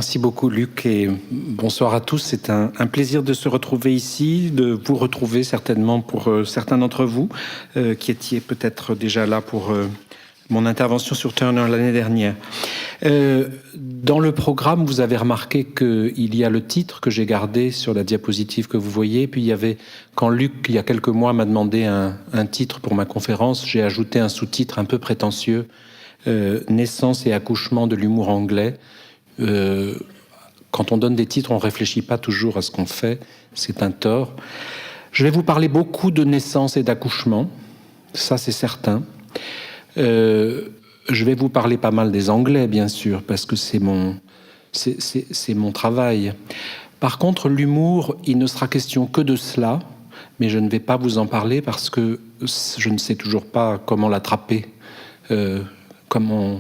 Merci beaucoup Luc et bonsoir à tous. C'est un plaisir de se retrouver ici, de vous retrouver certainement pour certains d'entre vous qui étiez peut-être déjà là pour mon intervention sur Turner l'année dernière. Dans le programme, vous avez remarqué qu'il y a le titre que j'ai gardé sur la diapositive que vous voyez. Puis il y avait, quand Luc, il y a quelques mois, m'a demandé un titre pour ma conférence, j'ai ajouté un sous-titre un peu prétentieux, Naissance et accouchement de l'humour anglais. Quand on donne des titres, on ne réfléchit pas toujours à ce qu'on fait, c'est un tort. Je vais vous parler beaucoup de naissance et d'accouchement, ça c'est certain. Je vais vous parler pas mal des Anglais, bien sûr, parce que c'est mon travail. Par contre, l'humour, il ne sera question que de cela, mais je ne vais pas vous en parler parce que je ne sais toujours pas comment l'attraper.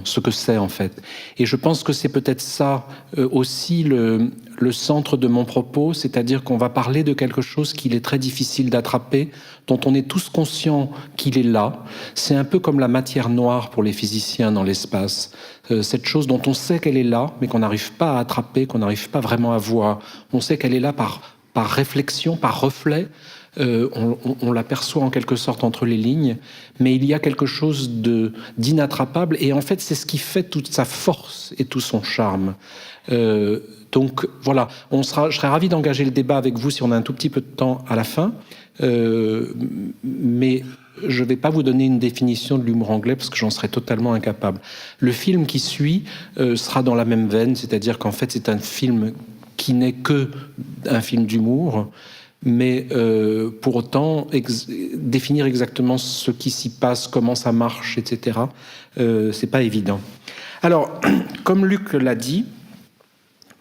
Ce que c'est en fait. Et je pense que c'est peut-être ça aussi le centre de mon propos, c'est-à-dire qu'on va parler de quelque chose qu'il est très difficile d'attraper, dont on est tous conscients qu'il est là. C'est un peu comme la matière noire pour les physiciens dans l'espace. Cette chose dont on sait qu'elle est là, mais qu'on n'arrive pas à attraper, qu'on n'arrive pas vraiment à voir. On sait qu'elle est là par réflexion, par reflet. On l'aperçoit en quelque sorte entre les lignes, mais il y a quelque chose d'inattrapable, et en fait c'est ce qui fait toute sa force et tout son charme. Donc voilà, je serais ravi d'engager le débat avec vous si on a un tout petit peu de temps à la fin, mais je ne vais pas vous donner une définition de l'humour anglais parce que j'en serais totalement incapable. Le film qui suit sera dans la même veine, c'est-à-dire qu'en fait c'est un film qui n'est que un film d'humour, mais pour autant, définir exactement ce qui s'y passe, comment ça marche, etc., c'est pas évident. Alors, comme Luc l'a dit,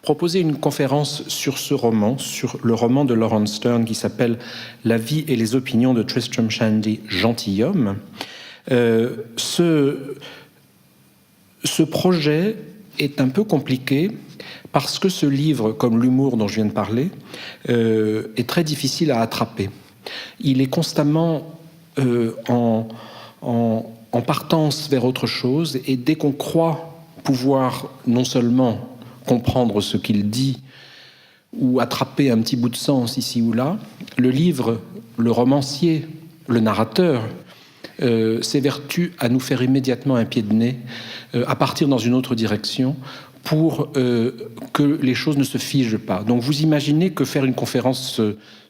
proposer une conférence sur ce roman, sur le roman de Laurence Sterne qui s'appelle « La vie et les opinions de Tristram Shandy, gentilhomme », ce projet est un peu compliqué parce que ce livre, comme l'humour dont je viens de parler, est très difficile à attraper. Il est constamment en partance vers autre chose, et dès qu'on croit pouvoir non seulement comprendre ce qu'il dit ou attraper un petit bout de sens ici ou là, le livre, le romancier, le narrateur s'évertue à nous faire immédiatement un pied de nez, à partir dans une autre direction, pour que les choses ne se figent pas. Donc vous imaginez que faire une conférence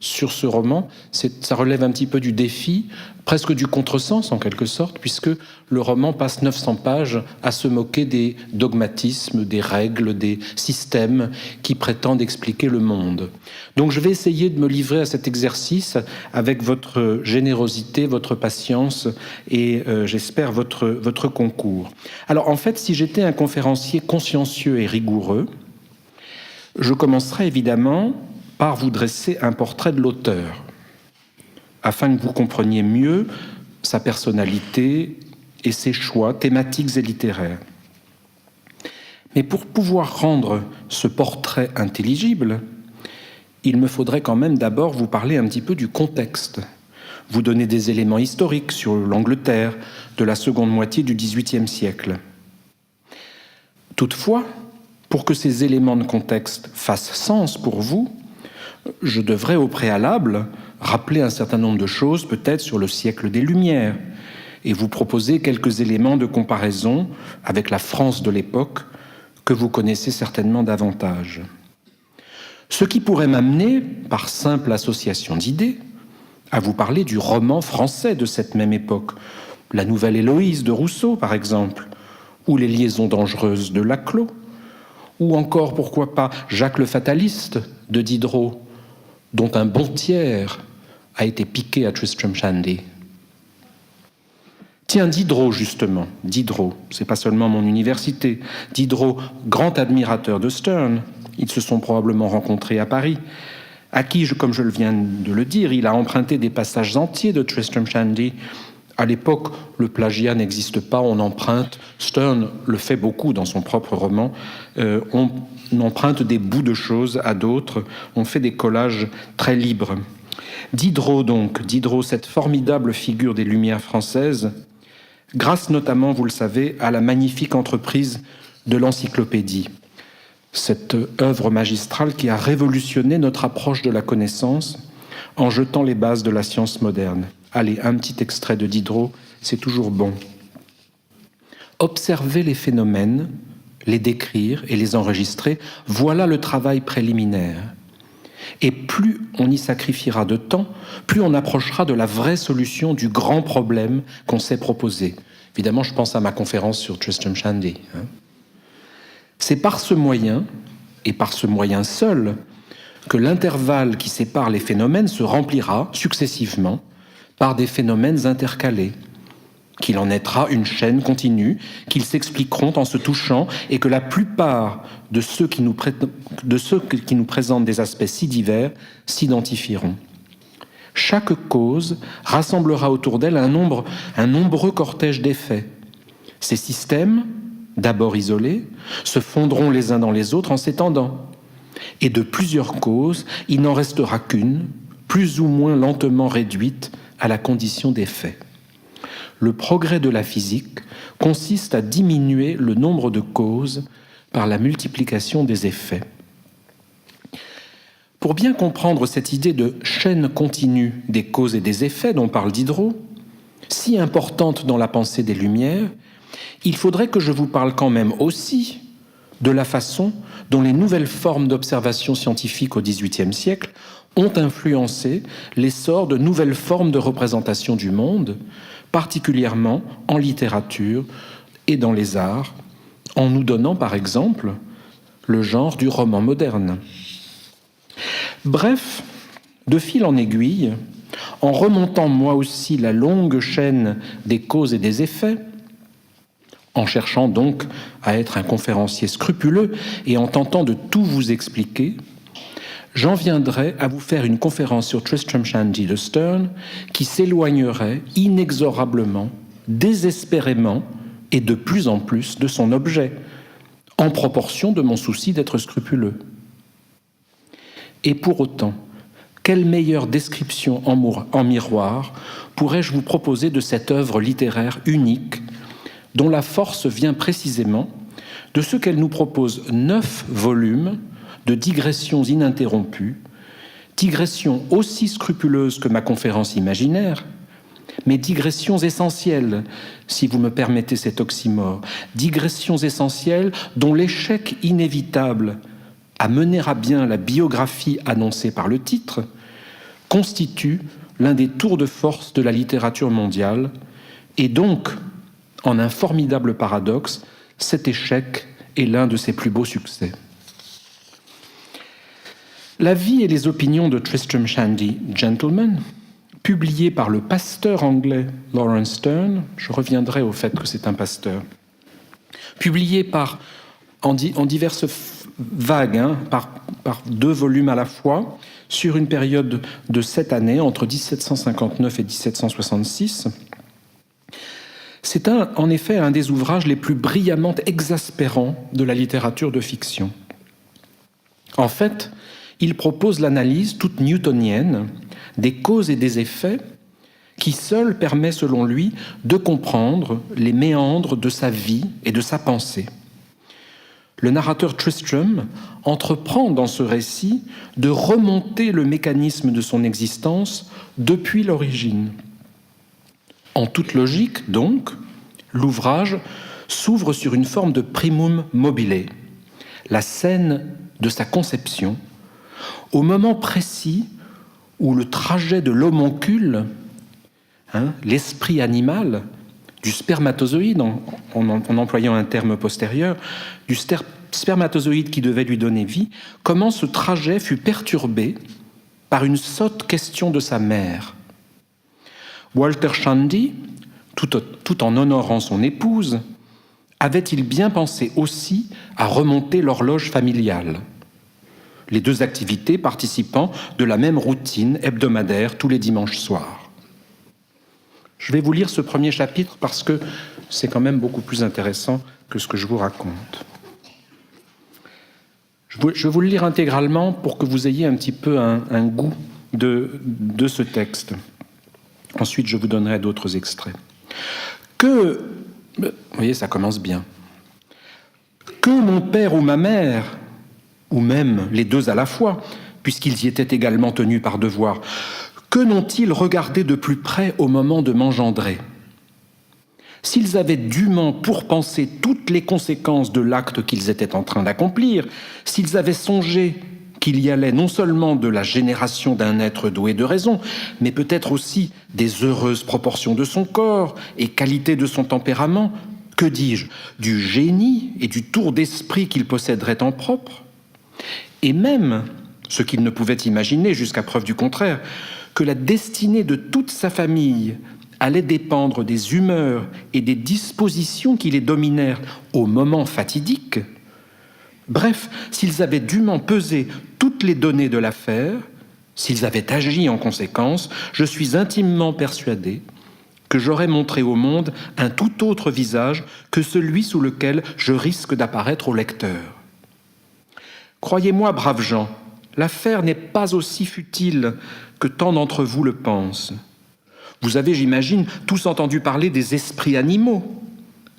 sur ce roman, ça relève un petit peu du défi, presque du contresens en quelque sorte, puisque le roman passe 900 pages à se moquer des dogmatismes, des règles, des systèmes qui prétendent expliquer le monde. Donc je vais essayer de me livrer à cet exercice avec votre générosité, votre patience et j'espère votre concours. Alors en fait, si j'étais un conférencier consciencieux et rigoureux, je commencerai évidemment par vous dresser un portrait de l'auteur, afin que vous compreniez mieux sa personnalité et ses choix thématiques et littéraires. Mais pour pouvoir rendre ce portrait intelligible, il me faudrait quand même d'abord vous parler un petit peu du contexte, vous donner des éléments historiques sur l'Angleterre de la seconde moitié du XVIIIe siècle. Toutefois, pour que ces éléments de contexte fassent sens pour vous, je devrais au préalable rappeler un certain nombre de choses, peut-être sur le siècle des Lumières, et vous proposer quelques éléments de comparaison avec la France de l'époque que vous connaissez certainement davantage. Ce qui pourrait m'amener, par simple association d'idées, à vous parler du roman français de cette même époque, la Nouvelle Héloïse de Rousseau, par exemple, ou les Liaisons dangereuses de Laclos, ou encore, pourquoi pas, Jacques le Fataliste de Diderot, dont un bon tiers a été piqué à Tristram Shandy. Tiens, Diderot, justement, Diderot, c'est pas seulement mon université. Diderot, grand admirateur de Sterne, ils se sont probablement rencontrés à Paris, à qui, comme je viens de le dire, il a emprunté des passages entiers de Tristram Shandy. À l'époque, le plagiat n'existe pas, on emprunte. Sterne le fait beaucoup dans son propre roman. On emprunte des bouts de choses à d'autres. On fait des collages très libres. Diderot, donc, cette formidable figure des Lumières françaises, grâce notamment, vous le savez, à la magnifique entreprise de l'encyclopédie. cette œuvre magistrale qui a révolutionné notre approche de la connaissance en jetant les bases de la science moderne. Allez, un petit extrait de Diderot, c'est toujours bon. Observer les phénomènes, les décrire et les enregistrer, voilà le travail préliminaire. Et plus on y sacrifiera de temps, plus on approchera de la vraie solution du grand problème qu'on s'est proposé. Évidemment, je pense à ma conférence sur Tristram Shandy. C'est par ce moyen, et par ce moyen seul, que l'intervalle qui sépare les phénomènes se remplira successivement par des phénomènes intercalés, qu'il en naîtra une chaîne continue, qu'ils s'expliqueront en se touchant, et que la plupart de ceux qui nous présentent des aspects si divers s'identifieront. Chaque cause rassemblera autour d'elle un nombreux cortège d'effets. Ces systèmes, d'abord isolés, se fondront les uns dans les autres en s'étendant. Et de plusieurs causes, il n'en restera qu'une, plus ou moins lentement réduite à la condition des faits. Le progrès de la physique consiste à diminuer le nombre de causes par la multiplication des effets. Pour bien comprendre cette idée de chaîne continue des causes et des effets dont parle Diderot, si importante dans la pensée des Lumières, il faudrait que je vous parle quand même aussi de la façon dont les nouvelles formes d'observation scientifique au XVIIIe siècle ont influencé l'essor de nouvelles formes de représentation du monde, particulièrement en littérature et dans les arts, en nous donnant par exemple le genre du roman moderne. Bref, de fil en aiguille, en remontant moi aussi la longue chaîne des causes et des effets, en cherchant donc à être un conférencier scrupuleux et en tentant de tout vous expliquer, j'en viendrai à vous faire une conférence sur Tristram Shandy de Sterne qui s'éloignerait inexorablement, désespérément et de plus en plus de son objet, en proportion de mon souci d'être scrupuleux. Et pour autant, quelle meilleure description en miroir pourrais-je vous proposer de cette œuvre littéraire unique dont la force vient précisément de ce qu'elle nous propose 9 volumes de digressions ininterrompues, digressions aussi scrupuleuses que ma conférence imaginaire, mais digressions essentielles, si vous me permettez cet oxymore, digressions essentielles dont l'échec inévitable à mener à bien la biographie annoncée par le titre constitue l'un des tours de force de la littérature mondiale, et donc, en un formidable paradoxe, cet échec est l'un de ses plus beaux succès. La vie et les opinions de Tristram Shandy, Gentleman, publié par le pasteur anglais Lawrence Sterne, je reviendrai au fait que c'est un pasteur, publié en diverses vagues, par 2 volumes à la fois, sur une période de 7 années, entre 1759 et 1766, c'est en effet un des ouvrages les plus brillamment exaspérants de la littérature de fiction. En fait, il propose l'analyse toute newtonienne des causes et des effets qui seul permet, selon lui, de comprendre les méandres de sa vie et de sa pensée. Le narrateur Tristram entreprend dans ce récit de remonter le mécanisme de son existence depuis l'origine. En toute logique, donc, l'ouvrage s'ouvre sur une forme de primum mobile, la scène de sa conception, au moment précis où le trajet de l'homoncule, l'esprit animal, du spermatozoïde, en employant un terme postérieur, du spermatozoïde qui devait lui donner vie, comment ce trajet fut perturbé par une sotte question de sa mère. Walter Shandy, tout en honorant son épouse, avait-il bien pensé aussi à remonter l'horloge familiale, les 2 activités participant de la même routine hebdomadaire tous les dimanches soirs. Je vais vous lire ce premier chapitre parce que c'est quand même beaucoup plus intéressant que ce que je vous raconte. Je vais vous le lire intégralement pour que vous ayez un petit peu un goût de ce texte. Ensuite, je vous donnerai d'autres extraits. Vous voyez, ça commence bien. Que mon père ou ma mère ou même les deux à la fois, puisqu'ils y étaient également tenus par devoir, que n'ont-ils regardé de plus près au moment de m'engendrer ? S'ils avaient dûment pourpensé toutes les conséquences de l'acte qu'ils étaient en train d'accomplir, s'ils avaient songé qu'il y allait non seulement de la génération d'un être doué de raison, mais peut-être aussi des heureuses proportions de son corps et qualités de son tempérament, que dis-je, du génie et du tour d'esprit qu'il posséderait en propre, et même, ce qu'il ne pouvait imaginer jusqu'à preuve du contraire, que la destinée de toute sa famille allait dépendre des humeurs et des dispositions qui les dominèrent au moment fatidique. Bref, s'ils avaient dûment pesé toutes les données de l'affaire, s'ils avaient agi en conséquence, je suis intimement persuadé que j'aurais montré au monde un tout autre visage que celui sous lequel je risque d'apparaître au lecteur. Croyez-moi, braves gens, l'affaire n'est pas aussi futile que tant d'entre vous le pensent. Vous avez, j'imagine, tous entendu parler des esprits animaux,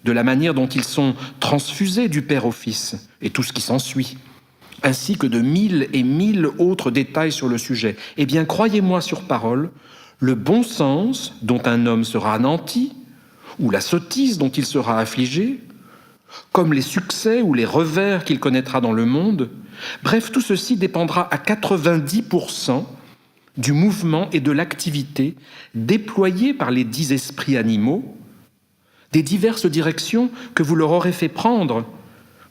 de la manière dont ils sont transfusés du Père au Fils, et tout ce qui s'ensuit, ainsi que de 1000 et 1000 autres détails sur le sujet. Eh bien, croyez-moi sur parole, le bon sens dont un homme sera anéanti, ou la sottise dont il sera affligé, comme les succès ou les revers qu'il connaîtra dans le monde, bref, tout ceci dépendra à 90% du mouvement et de l'activité déployés par les 10 esprits animaux, des diverses directions que vous leur aurez fait prendre,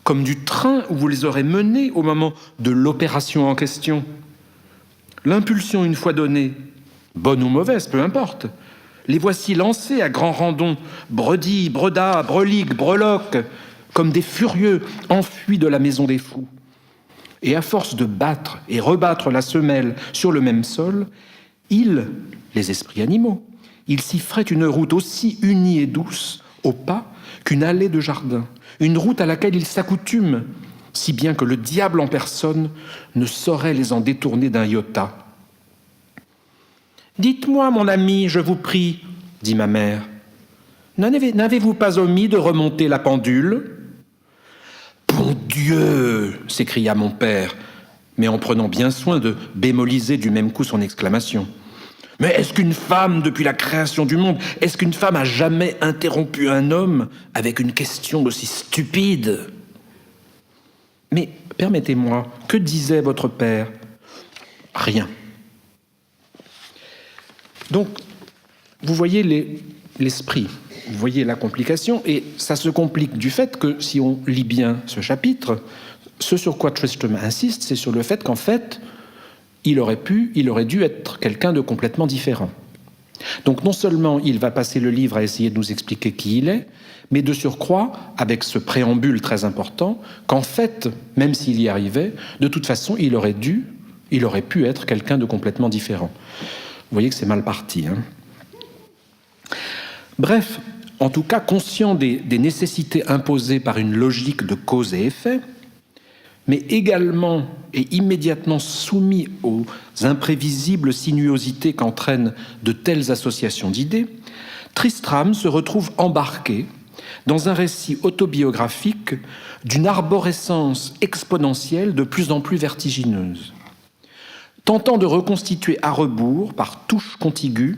comme du train où vous les aurez menés au moment de l'opération en question. L'impulsion, une fois donnée, bonne ou mauvaise, peu importe, les voici lancés à grand randon, bredis, bredas, breliques, breloques, comme des furieux enfuis de la maison des fous. Et à force de battre et rebattre la semelle sur le même sol, ils, les esprits animaux, ils s'y feraient une route aussi unie et douce au pas qu'une allée de jardin, une route à laquelle ils s'accoutument, si bien que le diable en personne ne saurait les en détourner d'un iota. « Dites-moi, mon ami, je vous prie, dit ma mère, n'avez-vous pas omis de remonter la pendule ?» « Bon Dieu !» s'écria mon père, mais en prenant bien soin de bémoliser du même coup son exclamation. « Mais est-ce qu'une femme, depuis la création du monde, est-ce qu'une femme a jamais interrompu un homme avec une question aussi stupide ?»« Mais, permettez-moi, que disait votre père ?»« Rien. » Donc, vous voyez l'esprit. Vous voyez la complication, et ça se complique du fait que, si on lit bien ce chapitre, ce sur quoi Tristram insiste, c'est sur le fait qu'en fait, il aurait dû être quelqu'un de complètement différent. Donc non seulement il va passer le livre à essayer de nous expliquer qui il est, mais de surcroît, avec ce préambule très important, qu'en fait, même s'il y arrivait, de toute façon, il aurait pu être quelqu'un de complètement différent. Vous voyez que c'est mal parti, hein ? Bref, en tout cas, conscient des nécessités imposées par une logique de cause et effet, mais également et immédiatement soumis aux imprévisibles sinuosités qu'entraînent de telles associations d'idées, Tristram se retrouve embarqué dans un récit autobiographique d'une arborescence exponentielle de plus en plus vertigineuse. Tentant de reconstituer à rebours, par touches contiguës,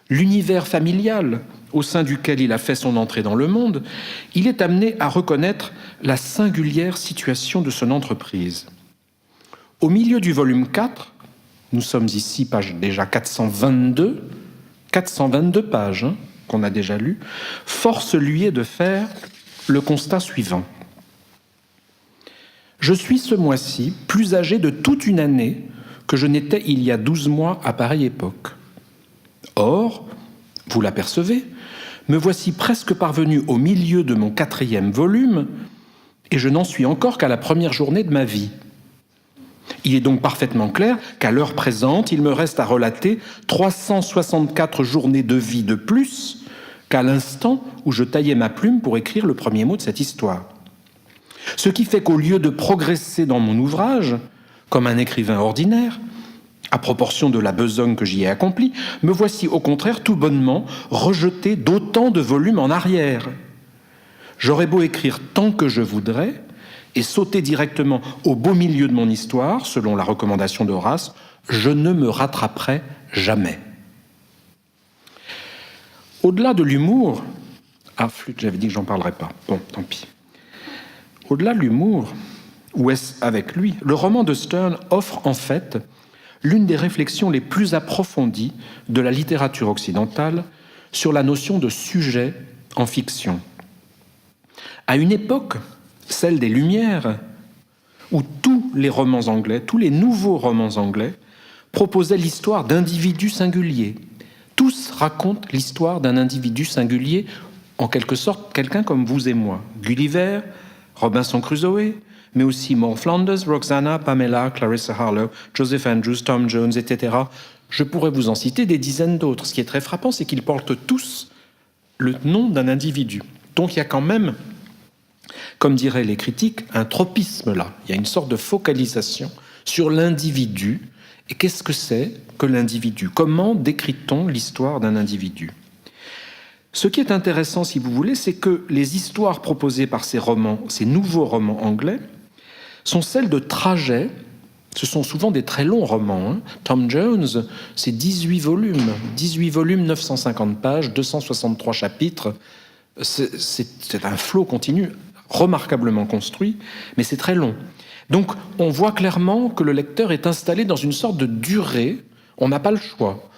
l'univers familial au sein duquel il a fait son entrée dans le monde, il est amené à reconnaître la singulière situation de son entreprise. Au milieu du volume 4, nous sommes ici, page déjà 422 pages qu'on a déjà lues, force lui est de faire le constat suivant. Je suis ce mois-ci plus âgé de toute une année que je n'étais il y a 12 mois à pareille époque. Or, vous l'apercevez, me voici presque parvenu au milieu de mon 4e volume, et je n'en suis encore qu'à la première journée de ma vie. Il est donc parfaitement clair qu'à l'heure présente, il me reste à relater 364 journées de vie de plus qu'à l'instant où je taillais ma plume pour écrire le premier mot de cette histoire. Ce qui fait qu'au lieu de progresser dans mon ouvrage, comme un écrivain ordinaire, à proportion de la besogne que j'y ai accomplie, me voici au contraire tout bonnement rejeté d'autant de volumes en arrière. J'aurais beau écrire tant que je voudrais, et sauter directement au beau milieu de mon histoire, selon la recommandation d'Horace, je ne me rattraperai jamais. Au-delà de l'humour, flûte, j'avais dit que j'en parlerais pas, bon, tant pis. Au-delà de l'humour, ou est-ce avec lui, le roman de Sterne offre en fait l'une des réflexions les plus approfondies de la littérature occidentale sur la notion de sujet en fiction. À une époque, celle des Lumières, où tous les romans anglais, tous les nouveaux romans anglais, proposaient l'histoire d'individus singuliers. Tous racontent l'histoire d'un individu singulier, en quelque sorte quelqu'un comme vous et moi. Gulliver, Robinson Crusoe, mais aussi Moll Flanders, Roxana, Pamela, Clarissa Harlow, Joseph Andrews, Tom Jones, etc. Je pourrais vous en citer des dizaines d'autres. Ce qui est très frappant, c'est qu'ils portent tous le nom d'un individu. Donc il y a quand même, comme diraient les critiques, un tropisme là. Il y a une sorte de focalisation sur l'individu. Et qu'est-ce que c'est que l'individu? Comment décrit-on l'histoire d'un individu? Ce qui est intéressant, si vous voulez, c'est que les histoires proposées par ces romans, ces nouveaux romans anglais, sont celles de trajets. Ce sont souvent des très longs romans. Tom Jones, c'est 18 volumes, 950 pages, 263 chapitres. C'est un flot continu, remarquablement construit, mais c'est très long. Donc, on voit clairement que le lecteur est installé dans une sorte de durée. On n'a pas le choix.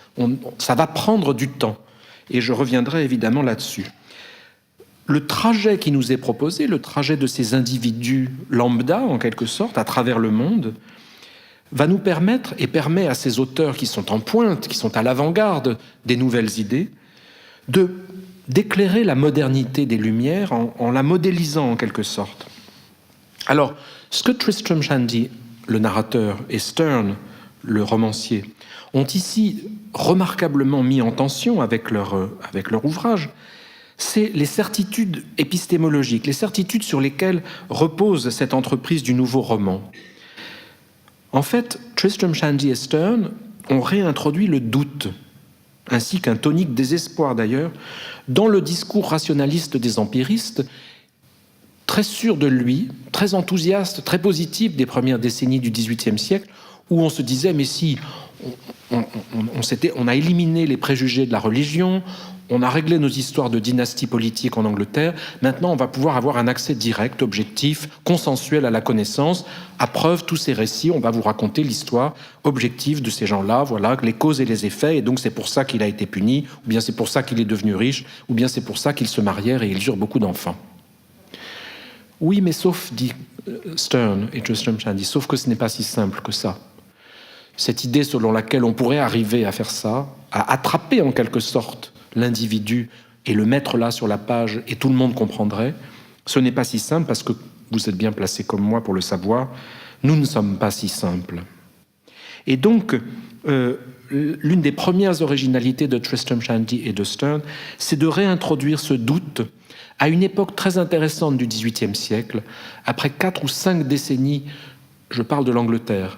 Ça va prendre du temps. Et je reviendrai évidemment là-dessus. Le trajet qui nous est proposé, le trajet de ces individus lambda, en quelque sorte, à travers le monde, va nous permettre, et permet à ces auteurs qui sont en pointe, qui sont à l'avant-garde des nouvelles idées, d'éclairer la modernité des Lumières en la modélisant en quelque sorte. Alors, ce que Tristram Shandy, le narrateur, et Sterne, le romancier, ont ici remarquablement mis en tension avec leur ouvrage, c'est les certitudes épistémologiques, les certitudes sur lesquelles repose cette entreprise du nouveau roman. En fait, Tristram Shandy et Sterne ont réintroduit le doute, ainsi qu'un tonique désespoir d'ailleurs, dans le discours rationaliste des empiristes, très sûr de lui, très enthousiaste, très positif des premières décennies du XVIIIe siècle, où on se disait, mais si, on a éliminé les préjugés de la religion, on a réglé nos histoires de dynastie politique en Angleterre, maintenant on va pouvoir avoir un accès direct, objectif, consensuel à la connaissance. À preuve, tous ces récits, on va vous raconter l'histoire objective de ces gens-là, voilà, les causes et les effets, et donc c'est pour ça qu'il a été puni, ou bien c'est pour ça qu'il est devenu riche, ou bien c'est pour ça qu'ils se marièrent et ils eurent beaucoup d'enfants. Oui, mais sauf, dit Sterne et Tristram Shandy, sauf que ce n'est pas si simple que ça. Cette idée selon laquelle on pourrait arriver à faire ça, à attraper en quelque sorte l'individu et le mettre là sur la page et tout le monde comprendrait, ce n'est pas si simple parce que vous êtes bien placé comme moi pour le savoir, nous ne sommes pas si simples. Et donc, l'une des premières originalités de Tristram Shandy et de Sterne, c'est de réintroduire ce doute à une époque très intéressante du XVIIIe siècle, après 4 ou 5 décennies, je parle de l'Angleterre,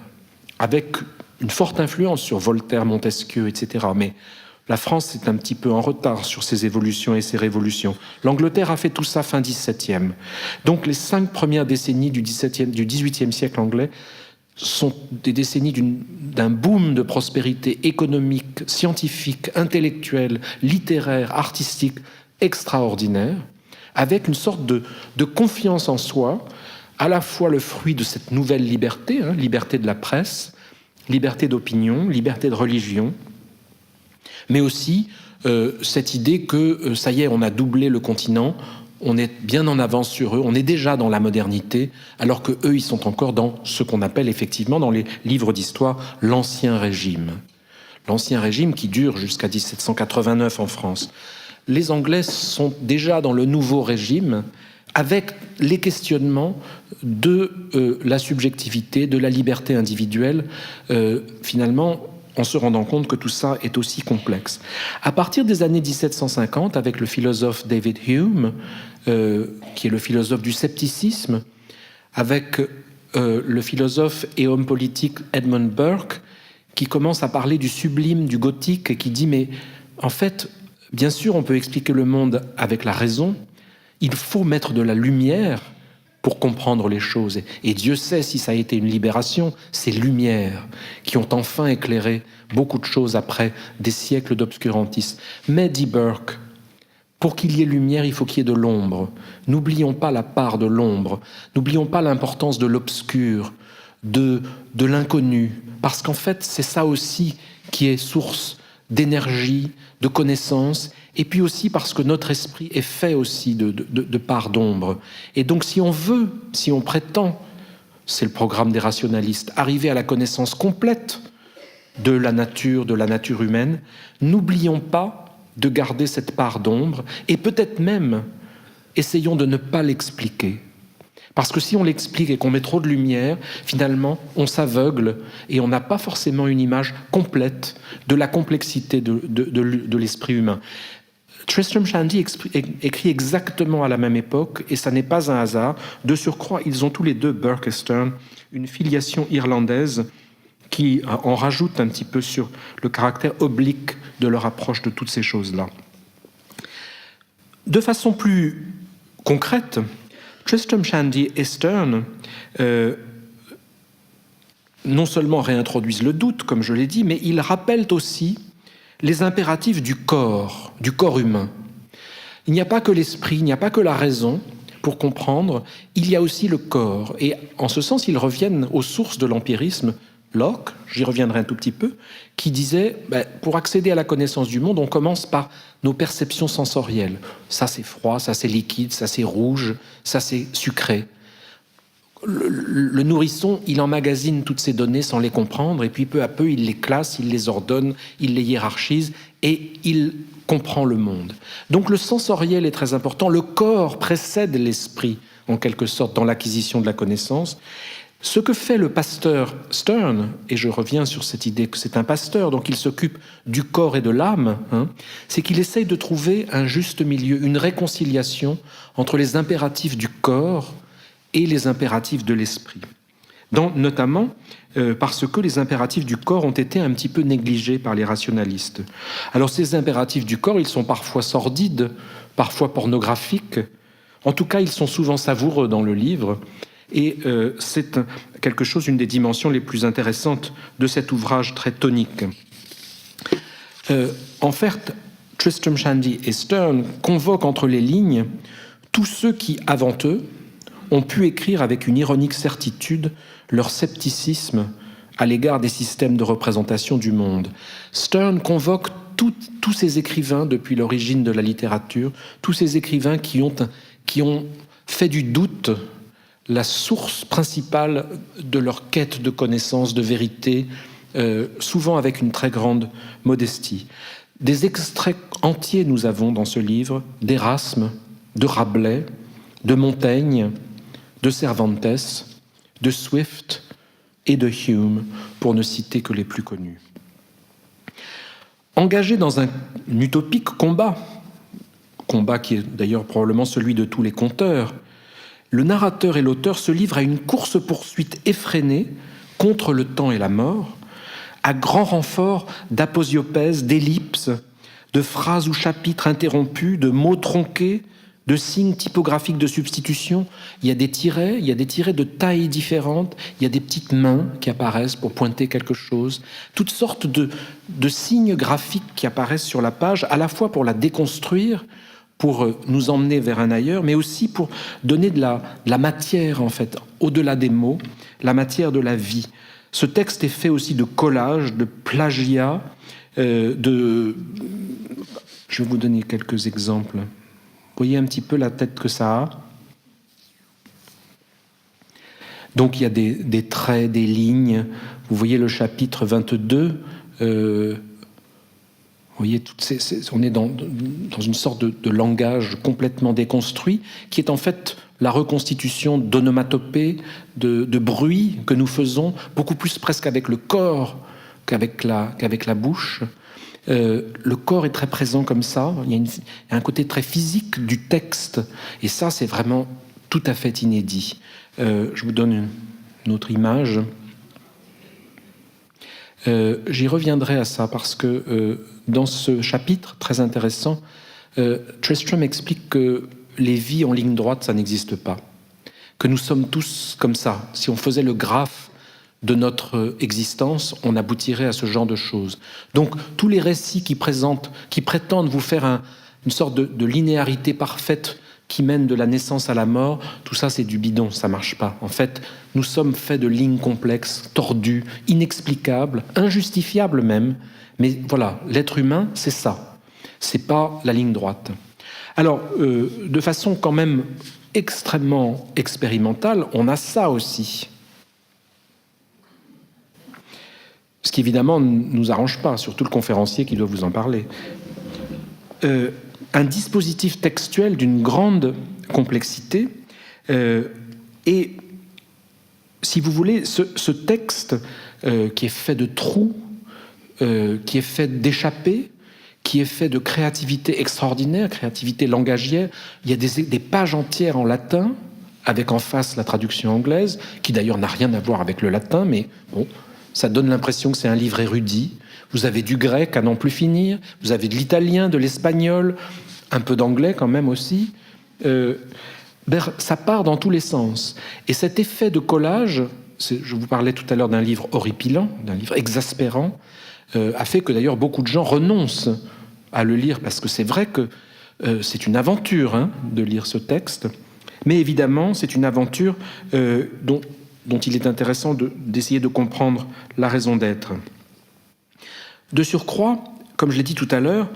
avec une forte influence sur Voltaire, Montesquieu, etc. Mais la France est un petit peu en retard sur ses évolutions et ses révolutions. L'Angleterre a fait tout ça fin XVIIe. Donc les 5 premières décennies du XVIIIe siècle anglais sont des décennies d'un boom de prospérité économique, scientifique, intellectuelle, littéraire, artistique extraordinaire, avec une sorte de confiance en soi, à la fois le fruit de cette nouvelle liberté, liberté de la presse, liberté d'opinion, liberté de religion, mais aussi cette idée que ça y est, on a doublé le continent, on est bien en avance sur eux, on est déjà dans la modernité, alors que eux, ils sont encore dans ce qu'on appelle effectivement dans les livres d'histoire l'Ancien Régime. L'Ancien Régime qui dure jusqu'à 1789 en France. Les Anglais sont déjà dans le Nouveau Régime, avec les questionnements de la subjectivité, de la liberté individuelle, finalement, en se rendant compte que tout ça est aussi complexe. À partir des années 1750, avec le philosophe David Hume, qui est le philosophe du scepticisme, avec le philosophe et homme politique Edmund Burke, qui commence à parler du sublime, du gothique, et qui dit, mais en fait, bien sûr, on peut expliquer le monde avec la raison, il faut mettre de la lumière pour comprendre les choses. Et Dieu sait si ça a été une libération, ces lumières qui ont enfin éclairé beaucoup de choses après des siècles d'obscurantisme. Mais, dit Burke, pour qu'il y ait lumière, il faut qu'il y ait de l'ombre. N'oublions pas la part de l'ombre, n'oublions pas l'importance de l'obscur, de l'inconnu, parce qu'en fait, c'est ça aussi qui est source d'énergie, de connaissance, et puis aussi parce que notre esprit est fait aussi de parts d'ombre. Et donc si on veut, si on prétend, c'est le programme des rationalistes, arriver à la connaissance complète de la nature humaine, n'oublions pas de garder cette part d'ombre, et peut-être même, essayons de ne pas l'expliquer. Parce que si on l'explique et qu'on met trop de lumière, finalement, on s'aveugle et on n'a pas forcément une image complète de la complexité de l'esprit humain. Tristram Shandy écrit exactement à la même époque, et ça n'est pas un hasard. De surcroît, ils ont tous les deux, Burke et Sterne, une filiation irlandaise qui en rajoute un petit peu sur le caractère oblique de leur approche de toutes ces choses-là. De façon plus concrète, Tristram Shandy et Sterne non seulement réintroduisent le doute, comme je l'ai dit, mais ils rappellent aussi les impératifs du corps humain. Il n'y a pas que l'esprit, il n'y a pas que la raison pour comprendre, il y a aussi le corps. Et en ce sens, ils reviennent aux sources de l'empirisme. Locke, j'y reviendrai un tout petit peu, qui disait, pour accéder à la connaissance du monde, on commence par nos perceptions sensorielles. Ça c'est froid, ça c'est liquide, ça c'est rouge, ça c'est sucré. Le nourrisson, il emmagasine toutes ces données sans les comprendre, et puis peu à peu, il les classe, il les ordonne, il les hiérarchise, et il comprend le monde. Donc le sensoriel est très important, le corps précède l'esprit, en quelque sorte, dans l'acquisition de la connaissance. Ce que fait le pasteur Sterne, et je reviens sur cette idée que c'est un pasteur, donc il s'occupe du corps et de l'âme, c'est qu'il essaye de trouver un juste milieu, une réconciliation entre les impératifs du corps et les impératifs de l'esprit. Notamment parce que les impératifs du corps ont été un petit peu négligés par les rationalistes. Alors ces impératifs du corps, ils sont parfois sordides, parfois pornographiques, en tout cas ils sont souvent savoureux dans le livre. Et c'est quelque chose, une des dimensions les plus intéressantes de cet ouvrage très tonique. En fait, Tristram Shandy et Sterne convoquent entre les lignes tous ceux qui, avant eux, ont pu écrire avec une ironique certitude leur scepticisme à l'égard des systèmes de représentation du monde. Sterne convoque tous ces écrivains depuis l'origine de la littérature, tous ces écrivains qui ont fait du doute la source principale de leur quête de connaissance, de vérité, souvent avec une très grande modestie. Des extraits entiers nous avons dans ce livre d'Erasme, de Rabelais, de Montaigne, de Cervantes, de Swift et de Hume, pour ne citer que les plus connus. Engagé dans un utopique combat qui est d'ailleurs probablement celui de tous les conteurs, le narrateur et l'auteur se livrent à une course-poursuite effrénée contre le temps et la mort, à grand renfort d'aposiopèses, d'ellipses, de phrases ou chapitres interrompus, de mots tronqués, de signes typographiques de substitution. Il y a des tirets de tailles différentes, il y a des petites mains qui apparaissent pour pointer quelque chose, toutes sortes de signes graphiques qui apparaissent sur la page, à la fois pour la déconstruire, pour nous emmener vers un ailleurs, mais aussi pour donner de la matière, en fait, au-delà des mots, la matière de la vie. Ce texte est fait aussi de collages, de plagiat, Je vais vous donner quelques exemples. Vous voyez un petit peu la tête que ça a. Donc il y a des traits, des lignes. Vous voyez le chapitre 22. Vous voyez, on est dans une sorte de langage complètement déconstruit, qui est en fait la reconstitution d'onomatopées, de bruits que nous faisons, beaucoup plus presque avec le corps qu'avec la bouche. Le corps est très présent comme ça, il y a un côté très physique du texte, et ça c'est vraiment tout à fait inédit. Je vous donne une autre image. J'y reviendrai à ça parce que dans ce chapitre très intéressant, Tristram explique que les vies en ligne droite, ça n'existe pas. que nous sommes tous comme ça. Si on faisait le graphe de notre existence, on aboutirait à ce genre de choses. Donc, tous les récits qui prétendent vous faire une sorte de linéarité parfaite qui mène de la naissance à la mort, tout ça c'est du bidon, ça marche pas. En fait, nous sommes faits de lignes complexes, tordues, inexplicables, injustifiables même. Mais voilà, l'être humain, c'est ça. C'est pas la ligne droite. Alors, de façon quand même extrêmement expérimentale, on a ça aussi. Ce qui évidemment ne nous arrange pas, surtout le conférencier qui doit vous en parler. Un dispositif textuel d'une grande complexité et, si vous voulez, ce texte qui est fait de trous, qui est fait d'échappées, qui est fait de créativité extraordinaire, créativité langagière. Il y a des pages entières en latin, avec en face la traduction anglaise, qui d'ailleurs n'a rien à voir avec le latin, mais bon, ça donne l'impression que c'est un livre érudit. Vous avez du grec à n'en plus finir, vous avez de l'italien, de l'espagnol, un peu d'anglais quand même aussi. Ça part dans tous les sens. Et cet effet de collage, je vous parlais tout à l'heure d'un livre horripilant, d'un livre exaspérant, a fait que d'ailleurs beaucoup de gens renoncent à le lire, parce que c'est vrai que c'est une aventure de lire ce texte, mais évidemment c'est une aventure dont il est intéressant d'essayer de comprendre la raison d'être. De surcroît, comme je l'ai dit tout à l'heure,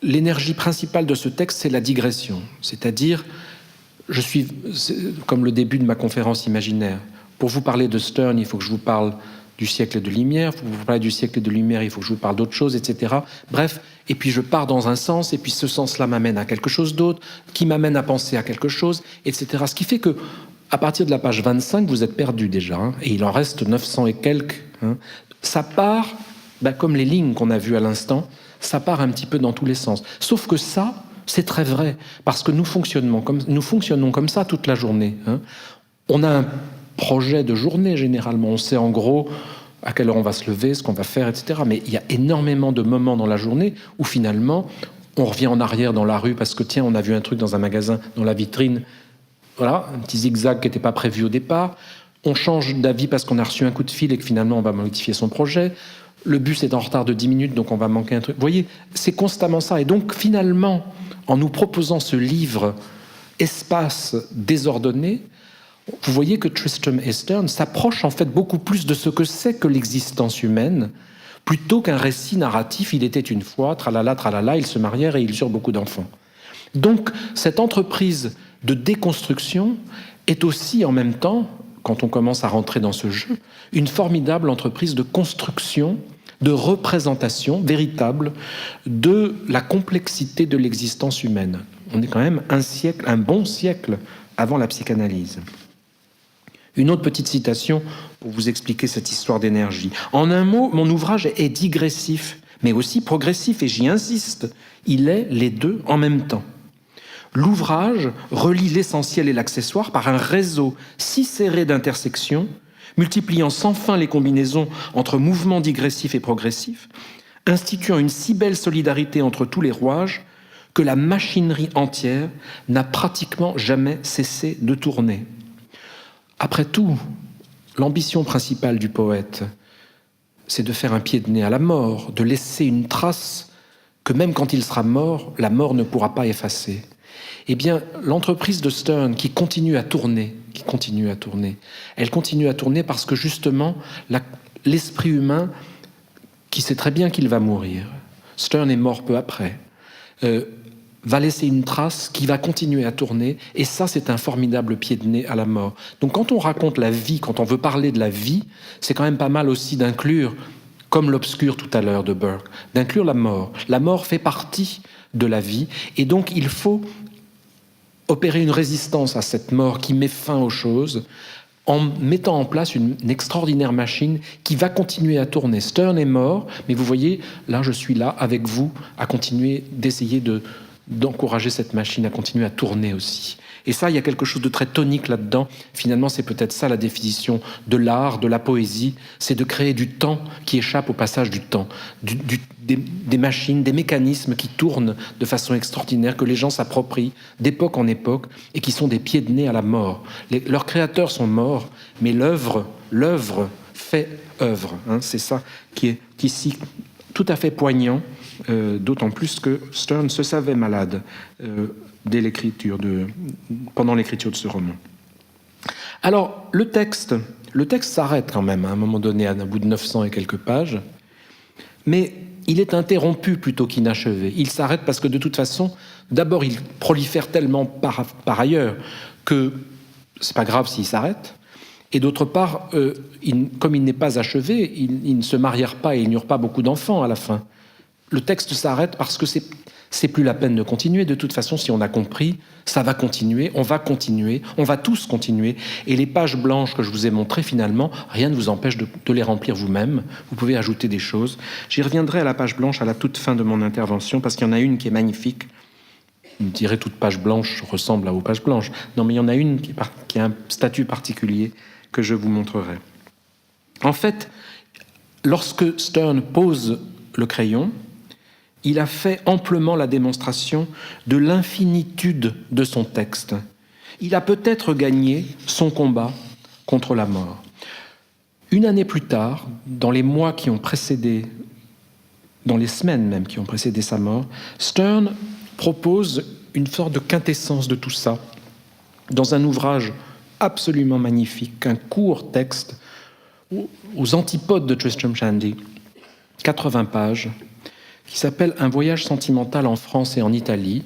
l'énergie principale de ce texte, c'est la digression, c'est-à-dire, comme le début de ma conférence imaginaire, pour vous parler de Sterne, il faut que je vous parle du siècle de lumière, pour vous parler du siècle de lumière, il faut que je vous parle d'autre chose, etc. Bref, et puis je pars dans un sens, et puis ce sens-là m'amène à quelque chose d'autre, qui m'amène à penser à quelque chose, etc. Ce qui fait que, à partir de la page 25, vous êtes perdu déjà, et il en reste 900 et quelques. Ça part, comme les lignes qu'on a vues à l'instant, ça part un petit peu dans tous les sens. Sauf que ça, c'est très vrai, parce que nous fonctionnons comme ça toute la journée. On a un projet de journée, généralement. On sait en gros à quelle heure on va se lever, ce qu'on va faire, etc. Mais il y a énormément de moments dans la journée où finalement, on revient en arrière dans la rue parce que, tiens, on a vu un truc dans un magasin, dans la vitrine. Voilà, un petit zigzag qui n'était pas prévu au départ. On change d'avis parce qu'on a reçu un coup de fil et que finalement, on va modifier son projet. Le bus est en retard de 10 minutes, donc on va manquer un truc. Vous voyez, c'est constamment ça. Et donc, finalement, en nous proposant ce livre « Espace désordonné », vous voyez que Tristram et Sterne s'approchent en fait beaucoup plus de ce que c'est que l'existence humaine, plutôt qu'un récit narratif. Il était une fois, tralala, ils se marièrent et ils eurent beaucoup d'enfants. Donc, cette entreprise de déconstruction est aussi en même temps, quand on commence à rentrer dans ce jeu, une formidable entreprise de construction, de représentation véritable de la complexité de l'existence humaine. On est quand même un bon siècle avant la psychanalyse. Une autre petite citation pour vous expliquer cette histoire d'énergie. En un mot, mon ouvrage est digressif, mais aussi progressif, et j'y insiste. Il est les deux en même temps. L'ouvrage relie l'essentiel et l'accessoire par un réseau si serré d'intersections, multipliant sans fin les combinaisons entre mouvements digressifs et progressifs, instituant une si belle solidarité entre tous les rouages que la machinerie entière n'a pratiquement jamais cessé de tourner. Après tout, l'ambition principale du poète, c'est de faire un pied de nez à la mort, de laisser une trace que même quand il sera mort, la mort ne pourra pas effacer. Eh bien, l'entreprise de Sterne qui continue à tourner, elle continue à tourner parce que justement, l'esprit humain, qui sait très bien qu'il va mourir, Sterne est mort peu après, va laisser une trace qui va continuer à tourner, et ça, c'est un formidable pied de nez à la mort. Donc quand on raconte la vie, quand on veut parler de la vie, c'est quand même pas mal aussi d'inclure, comme l'obscur tout à l'heure de Burke, d'inclure la mort. La mort fait partie de la vie, et donc il faut opérer une résistance à cette mort qui met fin aux choses, en mettant en place une extraordinaire machine qui va continuer à tourner. Sterne est mort, mais vous voyez, là, je suis là avec vous, à continuer d'essayer d'encourager cette machine à continuer à tourner aussi. Et ça, il y a quelque chose de très tonique là-dedans. Finalement, c'est peut-être ça la définition de l'art, de la poésie, c'est de créer du temps qui échappe au passage du temps, des machines, des mécanismes qui tournent de façon extraordinaire, que les gens s'approprient d'époque en époque et qui sont des pieds de nez à la mort. Leurs créateurs sont morts, mais l'œuvre fait œuvre. Hein, c'est ça qui est ici tout à fait poignant, d'autant plus que Sterne se savait malade pendant l'écriture de ce roman. Alors, le texte s'arrête quand même à un moment donné, à un bout de 900 et quelques pages, mais il est interrompu plutôt qu'inachevé. Il s'arrête parce que de toute façon, d'abord, il prolifère tellement par ailleurs que c'est pas grave s'il s'arrête. Et d'autre part, comme il n'est pas achevé, il ne se marièrent pas et il n'y aura pas beaucoup d'enfants à la fin. Le texte s'arrête parce que c'est plus la peine de continuer. De toute façon, si on a compris, ça va continuer, on va tous continuer. Et les pages blanches que je vous ai montrées, finalement, rien ne vous empêche de les remplir vous-même. Vous pouvez ajouter des choses. J'y reviendrai à la page blanche à la toute fin de mon intervention, parce qu'il y en a une qui est magnifique. Vous me direz, toute page blanche ressemble à vos pages blanches. Non, mais il y en a une qui a un statut particulier que je vous montrerai. En fait, lorsque Sterne pose le crayon, il a fait amplement la démonstration de l'infinitude de son texte. Il a peut-être gagné son combat contre la mort. Une année plus tard, dans les mois qui ont précédé, dans les semaines même qui ont précédé sa mort, Sterne propose une sorte de quintessence de tout ça dans un ouvrage absolument magnifique, un court texte aux antipodes de Tristram Shandy, 80 pages, qui s'appelle « Un voyage sentimental en France et en Italie ».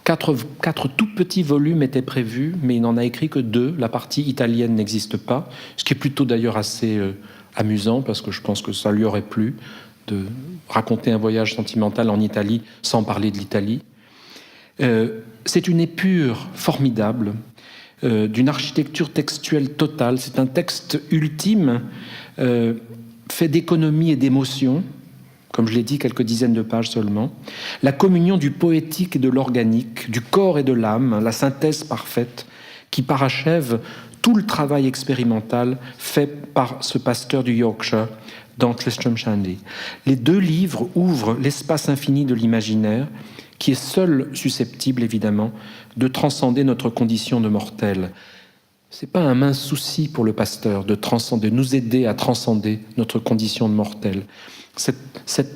Quatre tout petits volumes étaient prévus, mais il n'en a écrit que 2. La partie italienne n'existe pas, ce qui est plutôt d'ailleurs assez amusant, parce que je pense que ça lui aurait plu de raconter un voyage sentimental en Italie sans parler de l'Italie. C'est une épure formidable, d'une architecture textuelle totale. C'est un texte ultime, fait d'économie et d'émotion, comme je l'ai dit, quelques dizaines de pages seulement. La communion du poétique et de l'organique, du corps et de l'âme, la synthèse parfaite qui parachève tout le travail expérimental fait par ce pasteur du Yorkshire dans Tristram Shandy. Les 2 livres ouvrent l'espace infini de l'imaginaire, qui est seul susceptible, évidemment, de transcender notre condition de mortel. Ce n'est pas un mince souci pour le pasteur de nous aider à transcender notre condition de mortel. Cette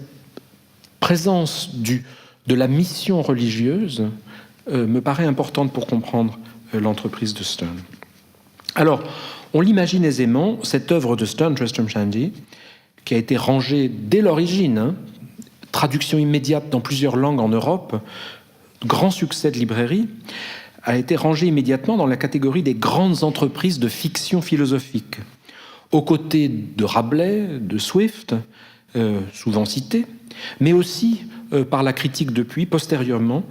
présence de la mission religieuse me paraît importante pour comprendre l'entreprise de Sterne. Alors, on l'imagine aisément, cette œuvre de Sterne, Tristram Shandy, qui a été rangée dès l'origine, traduction immédiate dans plusieurs langues en Europe, grand succès de librairie, a été rangée immédiatement dans la catégorie des grandes entreprises de fiction philosophique, aux côtés de Rabelais, de Swift, souvent cités, mais aussi par la critique depuis, postérieurement,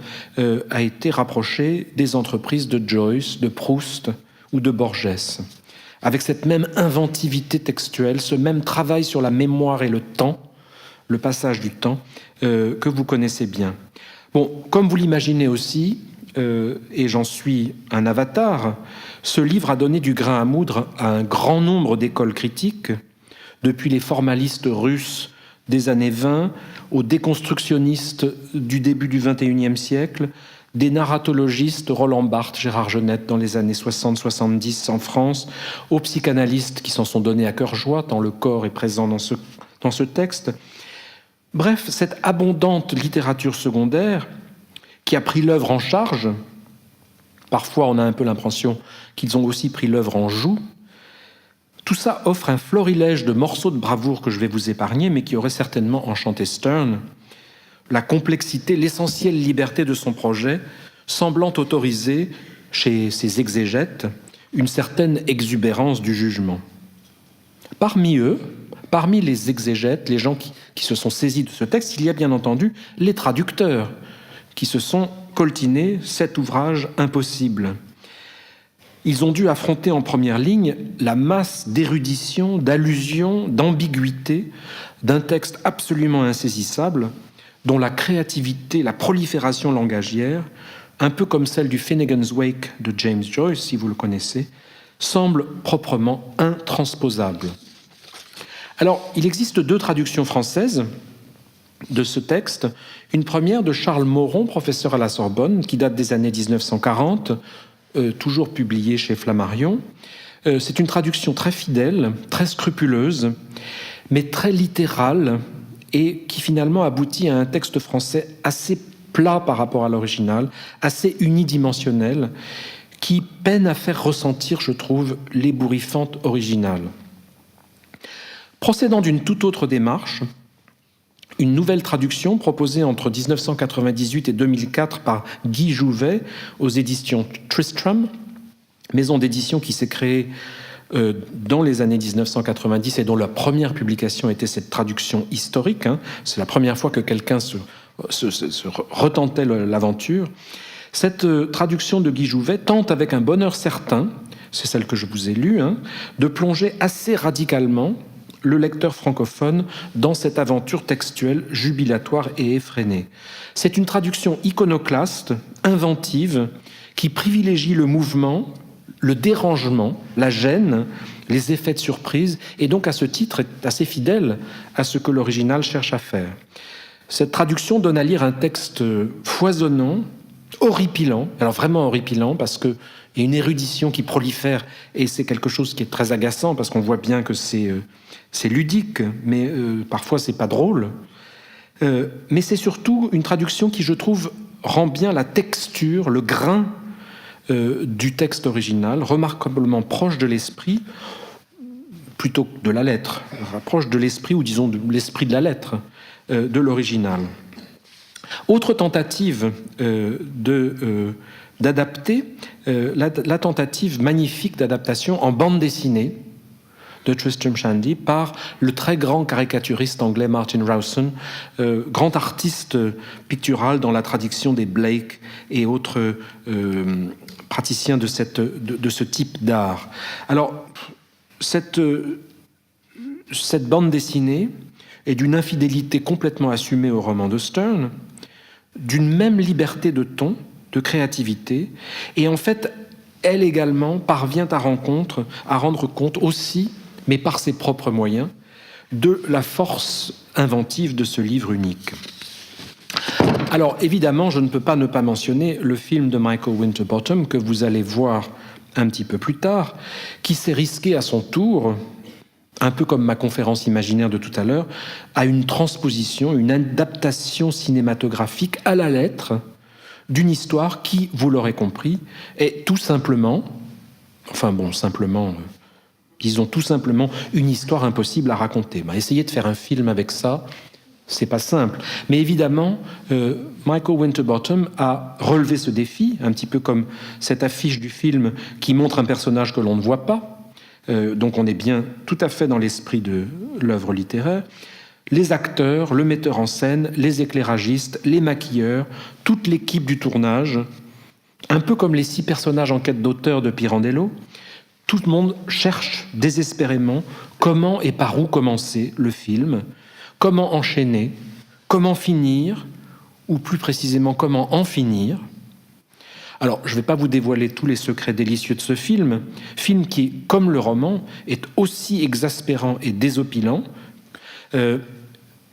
a été rapprochée des entreprises de Joyce, de Proust ou de Borges, avec cette même inventivité textuelle, ce même travail sur la mémoire et le temps, le passage du temps, que vous connaissez bien. Bon, comme vous l'imaginez aussi, et j'en suis un avatar, ce livre a donné du grain à moudre à un grand nombre d'écoles critiques, depuis les formalistes russes des années 20 aux déconstructionnistes du début du XXIe siècle, des narratologistes, Roland Barthes, Gérard Genette, dans les années 60-70 en France, aux psychanalystes qui s'en sont donnés à cœur joie, tant le corps est présent dans ce texte. Bref, cette abondante littérature secondaire qui a pris l'œuvre en charge, parfois on a un peu l'impression qu'ils ont aussi pris l'œuvre en joue, tout ça offre un florilège de morceaux de bravoure que je vais vous épargner, mais qui aurait certainement enchanté Sterne. La complexité, l'essentielle liberté de son projet, semblant autoriser, chez ses exégètes, une certaine exubérance du jugement. Parmi eux, parmi les exégètes, les gens qui se sont saisis de ce texte, il y a bien entendu les traducteurs, qui se sont coltinés cet ouvrage impossible. Ils ont dû affronter en première ligne la masse d'érudition, d'allusions, d'ambiguïté d'un texte absolument insaisissable, dont la créativité, la prolifération langagière un peu comme celle du Finnegan's Wake de James Joyce, si vous le connaissez, semble proprement intransposable. Alors, il existe 2 traductions françaises de ce texte. Une première de Charles Moron, professeur à la Sorbonne, qui date des années 1940, toujours publiée chez Flammarion. C'est une traduction très fidèle, très scrupuleuse, mais très littérale, et qui finalement aboutit à un texte français assez plat par rapport à l'original, assez unidimensionnel, qui peine à faire ressentir, je trouve, l'ébouriffante originale. Procédant d'une toute autre démarche, une nouvelle traduction proposée entre 1998 et 2004 par Guy Jouvet aux éditions Tristram, maison d'édition qui s'est créée dans les années 1990 et dont la première publication était cette traduction historique. C'est la première fois que quelqu'un se retentait l'aventure. Cette traduction de Guy Jouvet tente avec un bonheur certain, c'est celle que je vous ai lue, de plonger assez radicalement le lecteur francophone dans cette aventure textuelle jubilatoire et effrénée. C'est une traduction iconoclaste, inventive, qui privilégie le mouvement, le dérangement, la gêne, les effets de surprise, et donc à ce titre est assez fidèle à ce que l'original cherche à faire. Cette traduction donne à lire un texte foisonnant, horripilant, alors vraiment horripilant, parce qu'il y a une érudition qui prolifère, et c'est quelque chose qui est très agaçant, parce qu'on voit bien que c'est ludique, mais parfois c'est pas drôle. Mais c'est surtout une traduction qui, je trouve, rend bien la texture, le grain du texte original, remarquablement proche de l'esprit, plutôt que de la lettre, proche de l'esprit, ou disons de l'esprit de la lettre, de l'original. Autre tentative d'adapter, la tentative magnifique d'adaptation en bande dessinée de Tristram Shandy par le très grand caricaturiste anglais Martin Rowson, grand artiste pictural dans la tradition des Blake et autres praticiens de ce type d'art. Alors, cette bande dessinée est d'une infidélité complètement assumée au roman de Sterne, d'une même liberté de ton, de créativité, et en fait, elle également parvient à rendre compte aussi, mais par ses propres moyens, de la force inventive de ce livre unique. Alors, évidemment, je ne peux pas ne pas mentionner le film de Michael Winterbottom, que vous allez voir un petit peu plus tard, qui s'est risqué à son tour, un peu comme ma conférence imaginaire de tout à l'heure, à une transposition, une adaptation cinématographique à la lettre d'une histoire qui, vous l'aurez compris, est tout simplement, disons tout simplement, une histoire impossible à raconter. Essayer de faire un film avec ça, c'est pas simple. Mais évidemment, Michael Winterbottom a relevé ce défi, un petit peu comme cette affiche du film qui montre un personnage que l'on ne voit pas. Donc on est bien tout à fait dans l'esprit de l'œuvre littéraire. Les acteurs, le metteur en scène, les éclairagistes, les maquilleurs, toute l'équipe du tournage, un peu comme les 6 personnages en quête d'auteur de Pirandello, tout le monde cherche désespérément comment et par où commencer le film, comment enchaîner, comment finir, ou plus précisément comment en finir. Alors, je ne vais pas vous dévoiler tous les secrets délicieux de ce film qui, comme le roman, est aussi exaspérant et désopilant,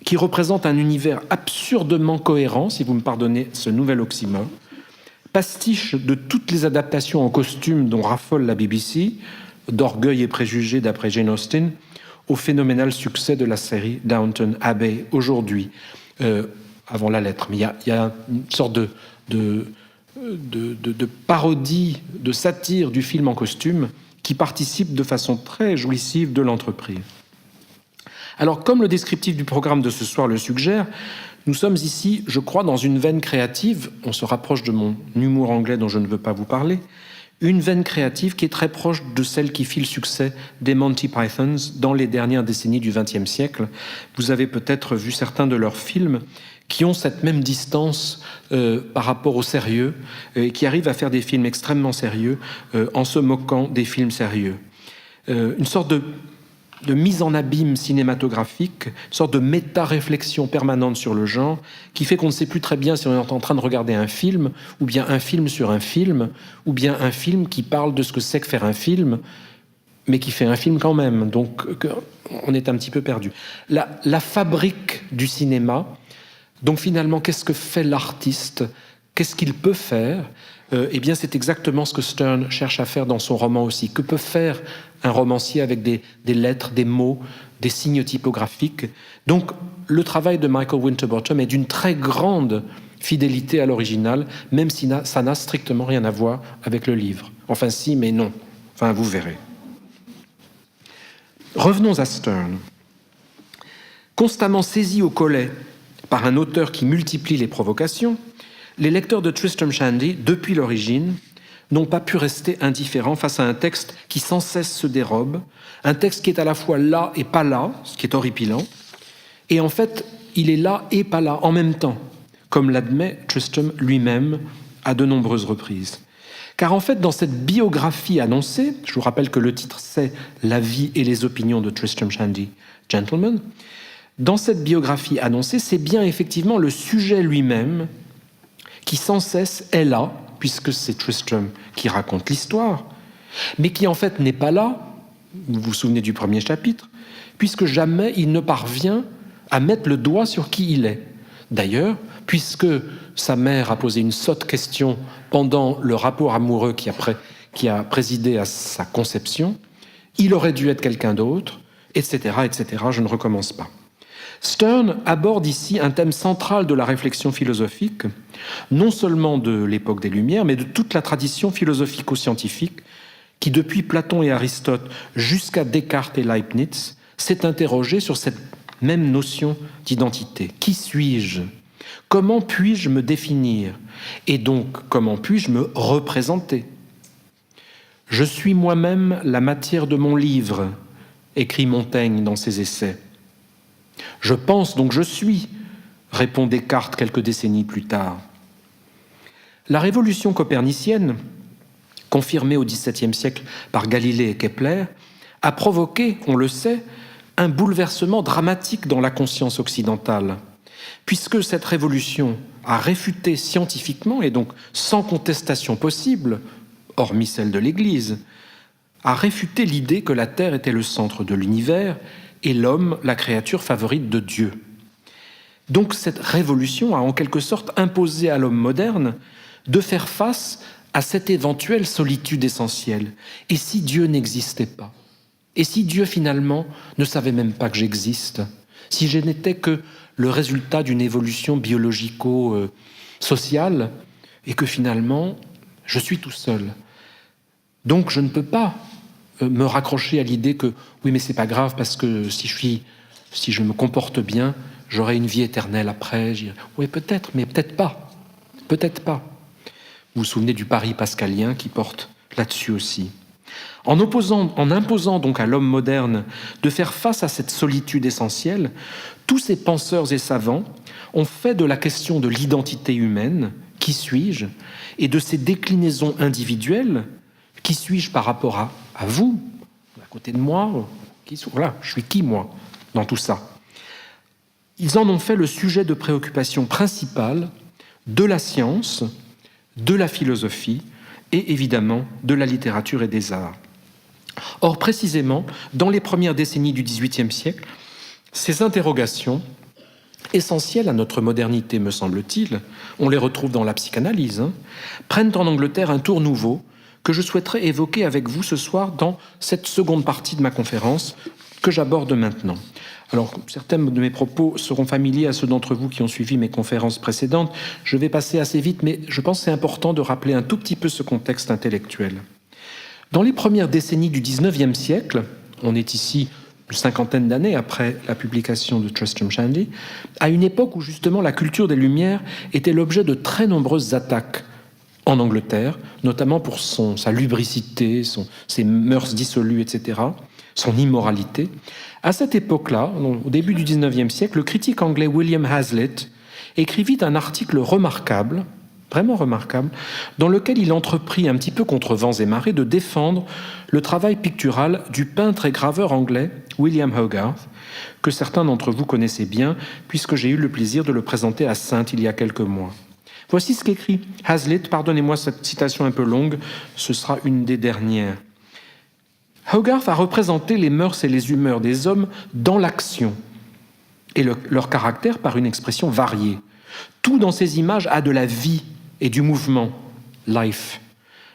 qui représente un univers absurdement cohérent, si vous me pardonnez ce nouvel oxymore, pastiche de toutes les adaptations en costume dont raffole la BBC, d'Orgueil et préjugés d'après Jane Austen, au phénoménal succès de la série Downton Abbey aujourd'hui, avant la lettre. Mais il y a une sorte de parodie, de satire du film en costume qui participe de façon très jouissive de l'entreprise. Alors, comme le descriptif du programme de ce soir le suggère, nous sommes ici, je crois, dans une veine créative, on se rapproche de mon humour anglais dont je ne veux pas vous parler, une veine créative qui est très proche de celle qui fit le succès des Monty Pythons dans les dernières décennies du XXe siècle. Vous avez peut-être vu certains de leurs films qui ont cette même distance par rapport au sérieux, qui arrivent à faire des films extrêmement sérieux en se moquant des films sérieux. Une sorte de mise en abîme cinématographique, une sorte de méta-réflexion permanente sur le genre, qui fait qu'on ne sait plus très bien si on est en train de regarder un film, ou bien un film sur un film, ou bien un film qui parle de ce que c'est que faire un film, mais qui fait un film quand même. Donc, on est un petit peu perdu. La fabrique du cinéma, donc finalement, qu'est-ce que fait l'artiste? Qu'est-ce qu'il peut faire? Eh bien, c'est exactement ce que Stern cherche à faire dans son roman aussi. Que peut faire un romancier avec des lettres, des mots, des signes typographiques? Donc, le travail de Michael Winterbottom est d'une très grande fidélité à l'original, même si ça n'a strictement rien à voir avec le livre. Enfin, si, mais non. Enfin, vous verrez. Revenons à Stern. Constamment saisi au collet par un auteur qui multiplie les provocations, les lecteurs de Tristram Shandy, depuis l'origine, n'ont pas pu rester indifférents face à un texte qui sans cesse se dérobe, un texte qui est à la fois là et pas là, ce qui est horripilant, et en fait, il est là et pas là en même temps, comme l'admet Tristram lui-même à de nombreuses reprises. Car en fait, dans cette biographie annoncée, je vous rappelle que le titre c'est « La vie et les opinions de Tristram Shandy, Gentleman », dans cette biographie annoncée, c'est bien effectivement le sujet lui-même qui sans cesse est là, puisque c'est Tristram qui raconte l'histoire, mais qui en fait n'est pas là, vous vous souvenez du premier chapitre, puisque jamais il ne parvient à mettre le doigt sur qui il est. D'ailleurs, puisque sa mère a posé une sotte question pendant le rapport amoureux qui a présidé à sa conception, il aurait dû être quelqu'un d'autre, etc., etc., je ne recommence pas. Stern aborde ici un thème central de la réflexion philosophique, non seulement de l'époque des Lumières, mais de toute la tradition philosophico-scientifique qui, depuis Platon et Aristote jusqu'à Descartes et Leibniz, s'est interrogée sur cette même notion d'identité. Qui suis-je? Comment puis-je me définir? Et donc, comment puis-je me représenter? Je suis moi-même la matière de mon livre, écrit Montaigne dans ses essais. Je pense donc je suis, répond Descartes quelques décennies plus tard. La révolution copernicienne, confirmée au XVIIe siècle par Galilée et Kepler, a provoqué, on le sait, un bouleversement dramatique dans la conscience occidentale, puisque cette révolution a réfuté scientifiquement, et donc sans contestation possible, hormis celle de l'Église, a réfuté l'idée que la Terre était le centre de l'univers et l'homme la créature favorite de Dieu. Donc cette révolution a en quelque sorte imposé à l'homme moderne de faire face à cette éventuelle solitude essentielle. Et si Dieu n'existait pas? Et si Dieu finalement ne savait même pas que j'existe? Si je n'étais que le résultat d'une évolution biologico-sociale et que finalement je suis tout seul? Donc je ne peux pas me raccrocher à l'idée que oui, mais c'est pas grave parce que si je me comporte bien, j'aurai une vie éternelle après. Oui, peut-être, mais peut-être pas. Peut-être pas. Vous vous souvenez du pari pascalien qui porte là-dessus aussi. En imposant donc à l'homme moderne de faire face à cette solitude essentielle, tous ces penseurs et savants ont fait de la question de l'identité humaine, qui suis-je, et de ses déclinaisons individuelles, qui suis-je par rapport à vous, à côté de moi, voilà, je suis qui moi dans tout ça? Ils en ont fait le sujet de préoccupation principale de la science, de la philosophie et évidemment de la littérature et des arts. Or, précisément, dans les premières décennies du XVIIIe siècle, ces interrogations, essentielles à notre modernité, me semble-t-il, on les retrouve dans la psychanalyse, prennent en Angleterre un tour nouveau que je souhaiterais évoquer avec vous ce soir dans cette seconde partie de ma conférence que j'aborde maintenant. Alors, certains de mes propos seront familiers à ceux d'entre vous qui ont suivi mes conférences précédentes. Je vais passer assez vite, mais je pense que c'est important de rappeler un tout petit peu ce contexte intellectuel. Dans les premières décennies du XIXe siècle, on est ici une cinquantaine d'années après la publication de Tristram Shandy, à une époque où justement la culture des Lumières était l'objet de très nombreuses attaques en Angleterre, notamment pour sa lubricité, ses mœurs dissolues, etc., son immoralité. À cette époque-là, au début du XIXe siècle, le critique anglais William Hazlitt écrivit un article remarquable vraiment remarquable, dans lequel il entreprit, un petit peu contre vents et marées, de défendre le travail pictural du peintre et graveur anglais William Hogarth, que certains d'entre vous connaissez bien, puisque j'ai eu le plaisir de le présenter à Saintes il y a quelques mois. Voici ce qu'écrit Hazlitt, pardonnez-moi cette citation un peu longue, ce sera une des dernières. Hogarth a représenté les mœurs et les humeurs des hommes dans l'action, et leur caractère par une expression variée. Tout dans ces images a de la vie et du mouvement, life.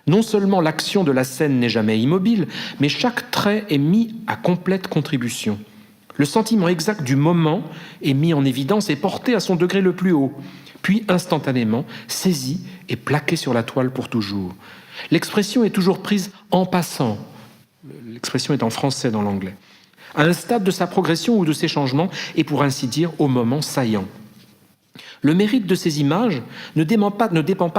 Non seulement l'action de la scène n'est jamais immobile, mais chaque trait est mis à complète contribution. Le sentiment exact du moment est mis en évidence et porté à son degré le plus haut, puis instantanément saisi et plaqué sur la toile pour toujours. L'expression est toujours prise en passant. L'expression est en français dans l'anglais. À un stade de sa progression ou de ses changements, et pour ainsi dire au moment saillant. Le mérite de ces images ne dépend pas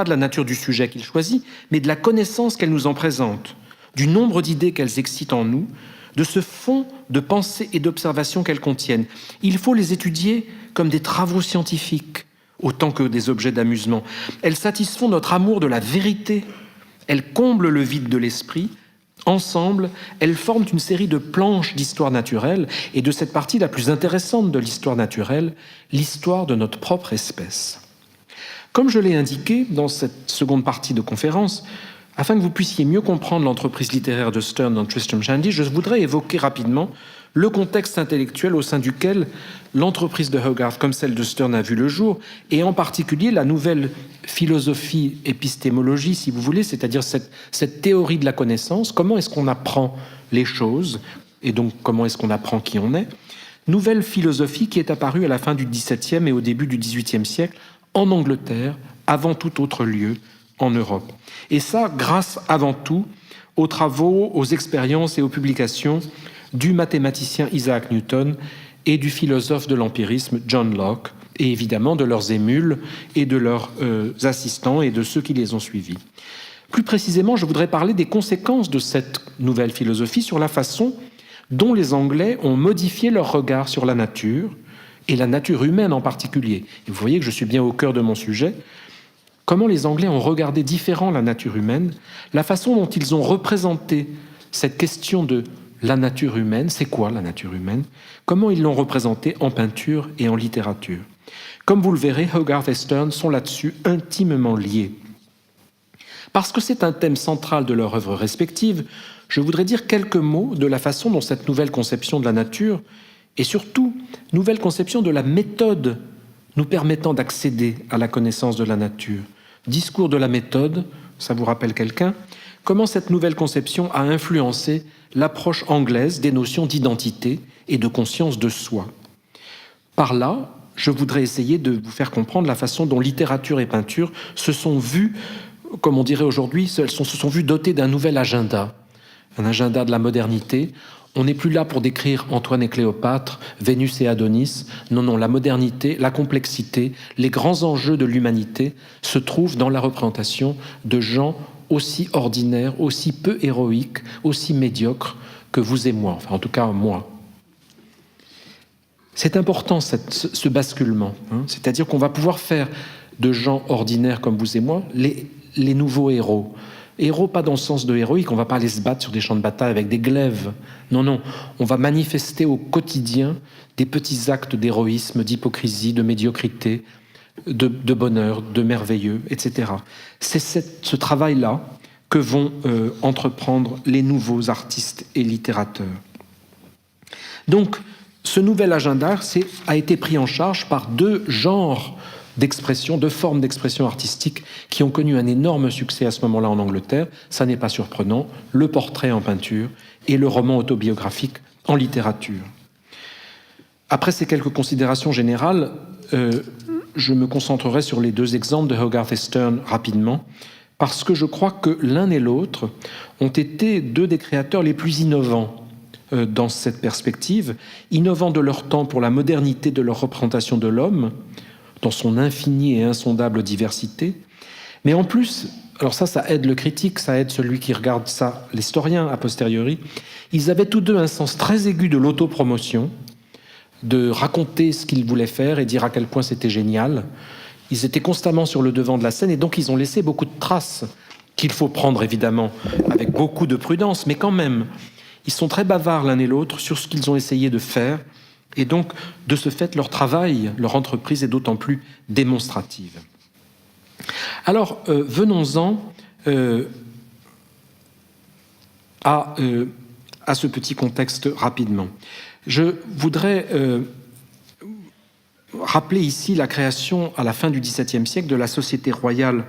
de la nature du sujet qu'il choisit, mais de la connaissance qu'elles nous en présentent, du nombre d'idées qu'elles excitent en nous, de ce fond de pensée et d'observation qu'elles contiennent. Il faut les étudier comme des travaux scientifiques, autant que des objets d'amusement. Elles satisfont notre amour de la vérité, elles comblent le vide de l'esprit. Ensemble, elles forment une série de planches d'histoire naturelle et de cette partie la plus intéressante de l'histoire naturelle, l'histoire de notre propre espèce. Comme je l'ai indiqué dans cette seconde partie de conférence, afin que vous puissiez mieux comprendre l'entreprise littéraire de Sterne dans Tristram Shandy, je voudrais évoquer rapidement le contexte intellectuel au sein duquel l'entreprise de Hogarth, comme celle de Sterne, a vu le jour, et en particulier la nouvelle philosophie épistémologie, si vous voulez, c'est-à-dire cette théorie de la connaissance, comment est-ce qu'on apprend les choses, et donc comment est-ce qu'on apprend qui on est, nouvelle philosophie qui est apparue à la fin du XVIIe et au début du XVIIIe siècle en Angleterre, avant tout autre lieu en Europe. Et ça, grâce avant tout aux travaux, aux expériences et aux publications du mathématicien Isaac Newton et du philosophe de l'empirisme John Locke, et évidemment de leurs émules et de leurs assistants et de ceux qui les ont suivis. Plus précisément, je voudrais parler des conséquences de cette nouvelle philosophie sur la façon dont les Anglais ont modifié leur regard sur la nature, et la nature humaine en particulier. Et vous voyez que je suis bien au cœur de mon sujet. Comment les Anglais ont regardé différent la nature humaine, la façon dont ils ont représenté cette question de la nature humaine, c'est quoi la nature humaine? Comment ils l'ont représentée en peinture et en littérature? Comme vous le verrez, Hogarth et Sterne sont là-dessus intimement liés. Parce que c'est un thème central de leur œuvre respective, je voudrais dire quelques mots de la façon dont cette nouvelle conception de la nature, et surtout, nouvelle conception de la méthode nous permettant d'accéder à la connaissance de la nature. Discours de la méthode, ça vous rappelle quelqu'un? Comment cette nouvelle conception a influencé l'approche anglaise des notions d'identité et de conscience de soi. Par là, je voudrais essayer de vous faire comprendre la façon dont littérature et peinture se sont vues, comme on dirait aujourd'hui, se sont vues dotées d'un nouvel agenda, un agenda de la modernité. On n'est plus là pour décrire Antoine et Cléopâtre, Vénus et Adonis. Non, non, la modernité, la complexité, les grands enjeux de l'humanité se trouvent dans la représentation de gens aussi ordinaires, aussi peu héroïques, aussi médiocres que vous et moi, enfin en tout cas moi. C'est important ce basculement, hein, c'est-à-dire qu'on va pouvoir faire de gens ordinaires comme vous et moi les nouveaux héros. Héros, pas dans le sens de héroïque, on ne va pas aller se battre sur des champs de bataille avec des glaives. Non, non, on va manifester au quotidien des petits actes d'héroïsme, d'hypocrisie, de médiocrité, de bonheur, de merveilleux, etc. C'est ce travail-là que vont entreprendre les nouveaux artistes et littérateurs. Donc, ce nouvel agenda a été pris en charge par deux genres d'expression, de formes d'expression artistique qui ont connu un énorme succès à ce moment-là en Angleterre. Ça n'est pas surprenant, le portrait en peinture et le roman autobiographique en littérature. Après ces quelques considérations générales, je me concentrerai sur les deux exemples de Hogarth et Sterne rapidement, parce que je crois que l'un et l'autre ont été deux des créateurs les plus innovants dans cette perspective, innovants de leur temps pour la modernité de leur représentation de l'homme, dans son infinie et insondable diversité. Mais en plus, alors ça aide le critique, ça aide celui qui regarde ça, l'historien a posteriori, ils avaient tous deux un sens très aigu de l'autopromotion, de raconter ce qu'ils voulaient faire et dire à quel point c'était génial. Ils étaient constamment sur le devant de la scène et donc ils ont laissé beaucoup de traces qu'il faut prendre évidemment avec beaucoup de prudence, mais quand même, ils sont très bavards l'un et l'autre sur ce qu'ils ont essayé de faire et donc, de ce fait, leur travail, leur entreprise est d'autant plus démonstrative. Alors, venons-en à ce petit contexte rapidement. Je voudrais rappeler ici la création, à la fin du XVIIe siècle, de la Société royale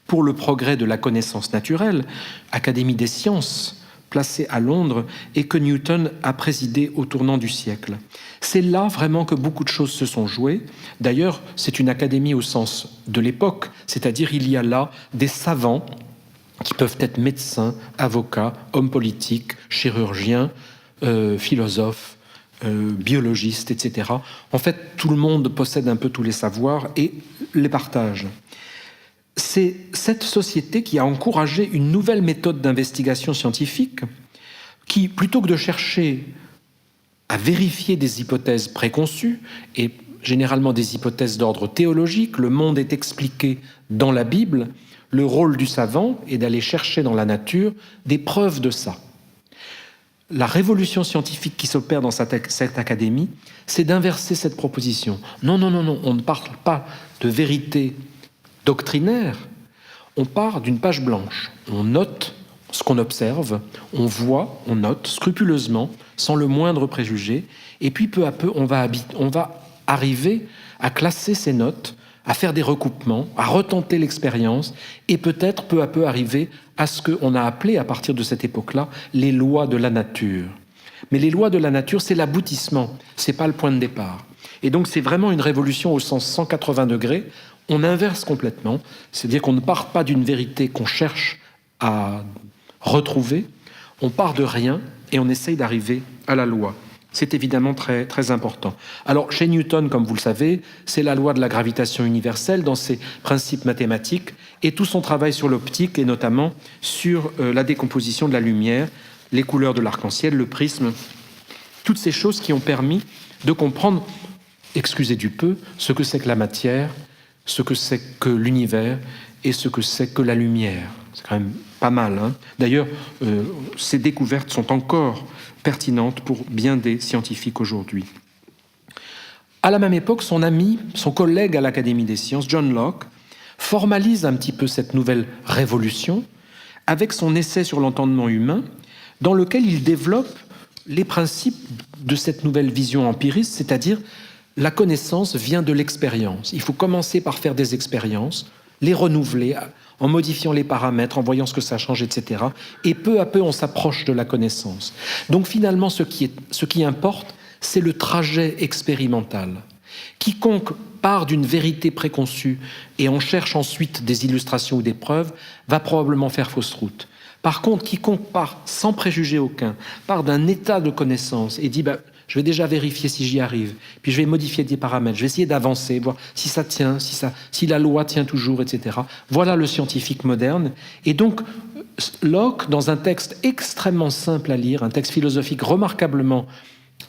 pour le progrès de la connaissance naturelle, Académie des sciences, placée à Londres, et que Newton a présidé au tournant du siècle. C'est là vraiment que beaucoup de choses se sont jouées. D'ailleurs, c'est une académie au sens de l'époque, c'est-à-dire il y a là des savants qui peuvent être médecins, avocats, hommes politiques, chirurgiens, philosophes, biologistes, etc. En fait, tout le monde possède un peu tous les savoirs et les partage. C'est cette société qui a encouragé une nouvelle méthode d'investigation scientifique qui, plutôt que de chercher à vérifier des hypothèses préconçues, et généralement des hypothèses d'ordre théologique, le monde est expliqué dans la Bible, le rôle du savant est d'aller chercher dans la nature des preuves de ça. La révolution scientifique qui s'opère dans cette académie, c'est d'inverser cette proposition. Non, on ne parle pas de vérité doctrinaire, on part d'une page blanche, on note ce qu'on observe, on voit, on note scrupuleusement, sans le moindre préjugé, et puis peu à peu, on va arriver à classer ces notes, à faire des recoupements, à retenter l'expérience, et peut-être peu à peu arriver à ce qu'on a appelé, à partir de cette époque-là, les lois de la nature. Mais les lois de la nature, c'est l'aboutissement, c'est pas le point de départ. Et donc c'est vraiment une révolution au sens 180 degrés. On inverse complètement, c'est-à-dire qu'on ne part pas d'une vérité qu'on cherche à retrouver, on part de rien et on essaye d'arriver à la loi. C'est évidemment très, très important. Alors, chez Newton, comme vous le savez, c'est la loi de la gravitation universelle dans ses principes mathématiques et tout son travail sur l'optique et notamment sur la décomposition de la lumière, les couleurs de l'arc-en-ciel, le prisme, toutes ces choses qui ont permis de comprendre, excusez du peu, ce que c'est que la matière, ce que c'est que l'univers et ce que c'est que la lumière. C'est quand même pas mal. Hein. D'ailleurs, ces découvertes sont encore pertinentes pour bien des scientifiques aujourd'hui. À la même époque, son ami, son collègue à l'Académie des sciences, John Locke, formalise un petit peu cette nouvelle révolution avec son essai sur l'entendement humain, dans lequel il développe les principes de cette nouvelle vision empiriste, c'est-à-dire la connaissance vient de l'expérience. Il faut commencer par faire des expériences, les renouveler en modifiant les paramètres, en voyant ce que ça change, etc. Et peu à peu, on s'approche de la connaissance. Donc finalement, ce qui importe, c'est le trajet expérimental. Quiconque part d'une vérité préconçue et en cherche ensuite des illustrations ou des preuves, va probablement faire fausse route. Par contre, quiconque part sans préjugé aucun, part d'un état de connaissance et dit je vais déjà vérifier si j'y arrive, puis je vais modifier des paramètres, je vais essayer d'avancer, voir si ça tient, si la loi tient toujours, etc. Voilà le scientifique moderne. Et donc, Locke, dans un texte extrêmement simple à lire, un texte philosophique remarquablement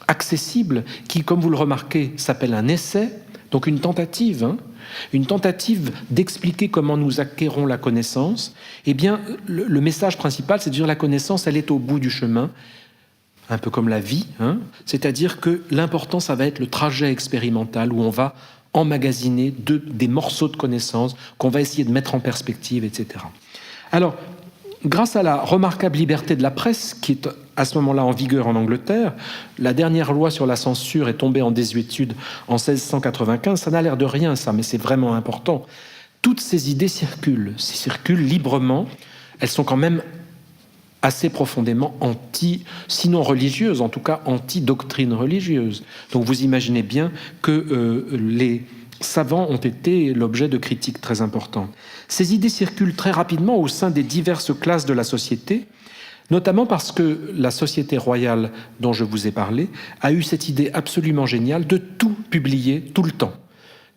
accessible, qui, comme vous le remarquez, s'appelle un essai, donc une tentative d'expliquer comment nous acquérons la connaissance, eh bien, le message principal, c'est de dire la connaissance, elle est au bout du chemin, un peu comme la vie, c'est-à-dire que l'important, ça va être le trajet expérimental où on va emmagasiner des morceaux de connaissances qu'on va essayer de mettre en perspective, etc. Alors, grâce à la remarquable liberté de la presse, qui est à ce moment-là en vigueur en Angleterre, la dernière loi sur la censure est tombée en désuétude en 1695, ça n'a l'air de rien ça, mais c'est vraiment important. Toutes ces idées circulent librement, elles sont quand même assez profondément sinon religieuses, en tout cas anti-doctrine religieuse. Donc vous imaginez bien que les savants ont été l'objet de critiques très importantes. Ces idées circulent très rapidement au sein des diverses classes de la société, notamment parce que la Société royale dont je vous ai parlé a eu cette idée absolument géniale de tout publier tout le temps.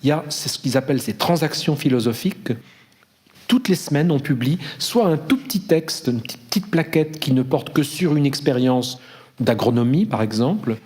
Il y a ce qu'ils appellent ces transactions philosophiques. Toutes les semaines, on publie soit un tout petit texte, une petite plaquette qui ne porte que sur une expérience d'agronomie, par exemple,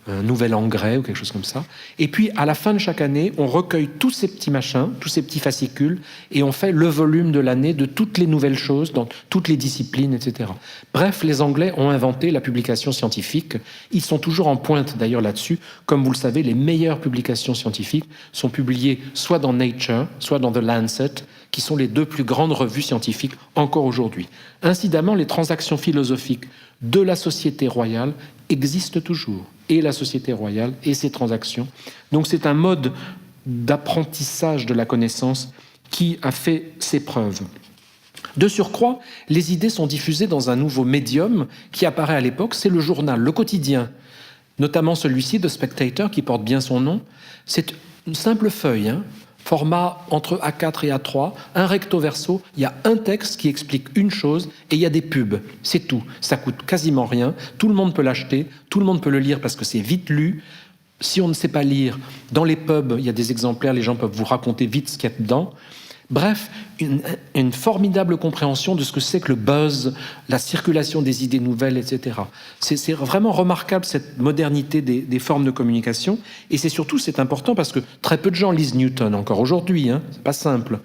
un nouvel engrais ou quelque chose comme ça. Et puis, à la fin de chaque année, on recueille tous ces petits machins, tous ces petits fascicules, et on fait le volume de l'année de toutes les nouvelles choses, dans toutes les disciplines, etc. Bref, les Anglais ont inventé la publication scientifique. Ils sont toujours en pointe, d'ailleurs, là-dessus. Comme vous le savez, les meilleures publications scientifiques sont publiées soit dans Nature, soit dans The Lancet, qui sont les deux plus grandes revues scientifiques encore aujourd'hui. Incidemment, les transactions philosophiques de la Société royale existent toujours, et la Société royale et ses transactions. Donc c'est un mode d'apprentissage de la connaissance qui a fait ses preuves. De surcroît, les idées sont diffusées dans un nouveau médium qui apparaît à l'époque, c'est le journal, le quotidien, notamment celui-ci de Spectator qui porte bien son nom. C'est une simple feuille, format entre A4 et A3, un recto verso, il y a un texte qui explique une chose et il y a des pubs, c'est tout. Ça coûte quasiment rien, tout le monde peut l'acheter, tout le monde peut le lire parce que c'est vite lu. Si on ne sait pas lire, dans les pubs, il y a des exemplaires, les gens peuvent vous raconter vite ce qu'il y a dedans. Bref, une formidable compréhension de ce que c'est que le buzz, la circulation des idées nouvelles, etc. C'est vraiment remarquable cette modernité des formes de communication, et c'est important parce que très peu de gens lisent Newton encore aujourd'hui, c'est pas simple.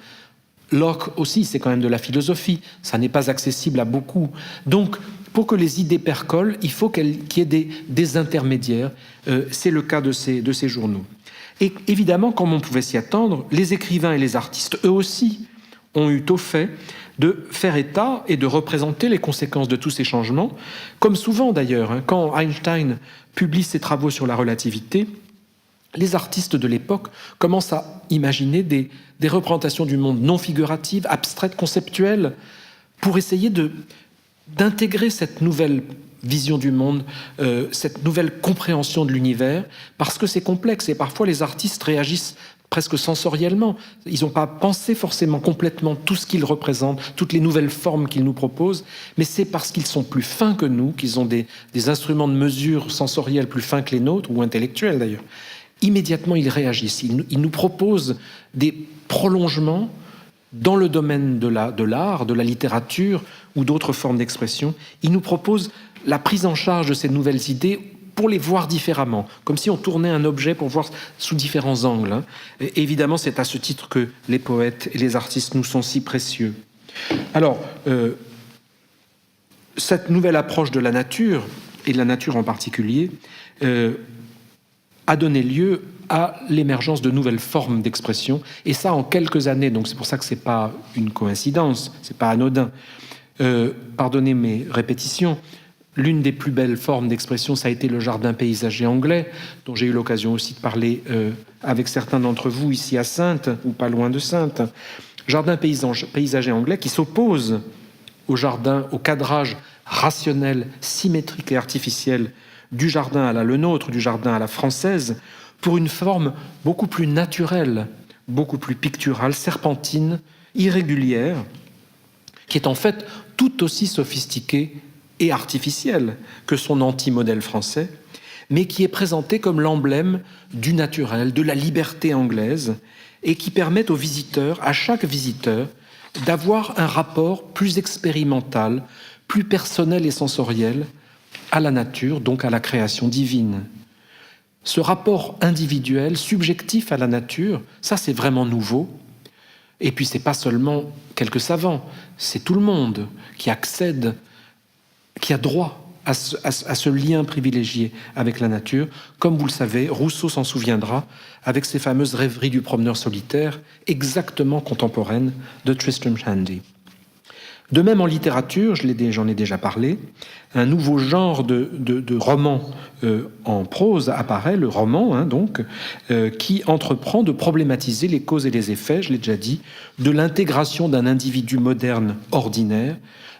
Locke aussi, c'est quand même de la philosophie, ça n'est pas accessible à beaucoup. Donc, pour que les idées percolent, il faut qu'il y ait des intermédiaires. C'est le cas de ces journaux. Et évidemment, comme on pouvait s'y attendre, les écrivains et les artistes, eux aussi, ont eu au fait de faire état et de représenter les conséquences de tous ces changements, comme souvent d'ailleurs, quand Einstein publie ses travaux sur la relativité, les artistes de l'époque commencent à imaginer des représentations du monde non figuratives, abstraites, conceptuelles, pour essayer d'intégrer cette nouvelle vision du monde, cette nouvelle compréhension de l'univers, parce que c'est complexe et parfois les artistes réagissent presque sensoriellement. Ils n'ont pas pensé forcément complètement tout ce qu'ils représentent, toutes les nouvelles formes qu'ils nous proposent, mais c'est parce qu'ils sont plus fins que nous, qu'ils ont des instruments de mesure sensoriels plus fins que les nôtres, ou intellectuels d'ailleurs. Immédiatement, ils réagissent. Ils nous proposent des prolongements dans le domaine de l'art, de la littérature ou d'autres formes d'expression. Ils nous proposent la prise en charge de ces nouvelles idées pour les voir différemment, comme si on tournait un objet pour voir sous différents angles. Et évidemment, c'est à ce titre que les poètes et les artistes nous sont si précieux. Alors, cette nouvelle approche de la nature, et de la nature en particulier, a donné lieu à l'émergence de nouvelles formes d'expression, et ça en quelques années, donc c'est pour ça que ce n'est pas une coïncidence, ce n'est pas anodin. Pardonnez mes répétitions, l'une des plus belles formes d'expression, ça a été le jardin paysager anglais, dont j'ai eu l'occasion aussi de parler avec certains d'entre vous ici à Saintes, ou pas loin de Saintes. Jardin paysager anglais qui s'oppose au cadrage rationnel, symétrique et artificiel du jardin à le nôtre, du jardin à la française, pour une forme beaucoup plus naturelle, beaucoup plus picturale, serpentine, irrégulière, qui est en fait tout aussi sophistiquée et artificielle que son anti-modèle français, mais qui est présentée comme l'emblème du naturel, de la liberté anglaise, et qui permet aux visiteurs, à chaque visiteur, d'avoir un rapport plus expérimental, plus personnel et sensoriel à la nature, donc à la création divine. Ce rapport individuel, subjectif à la nature, ça c'est vraiment nouveau. Et puis c'est pas seulement quelques savants, c'est tout le monde qui accède, qui a droit à ce lien privilégié avec la nature. Comme vous le savez, Rousseau s'en souviendra avec ses fameuses rêveries du promeneur solitaire, exactement contemporaines de Tristram Shandy. De même en littérature, j'en ai déjà parlé, un nouveau genre de roman en prose apparaît, le roman qui entreprend de problématiser les causes et les effets, je l'ai déjà dit, de l'intégration d'un individu moderne ordinaire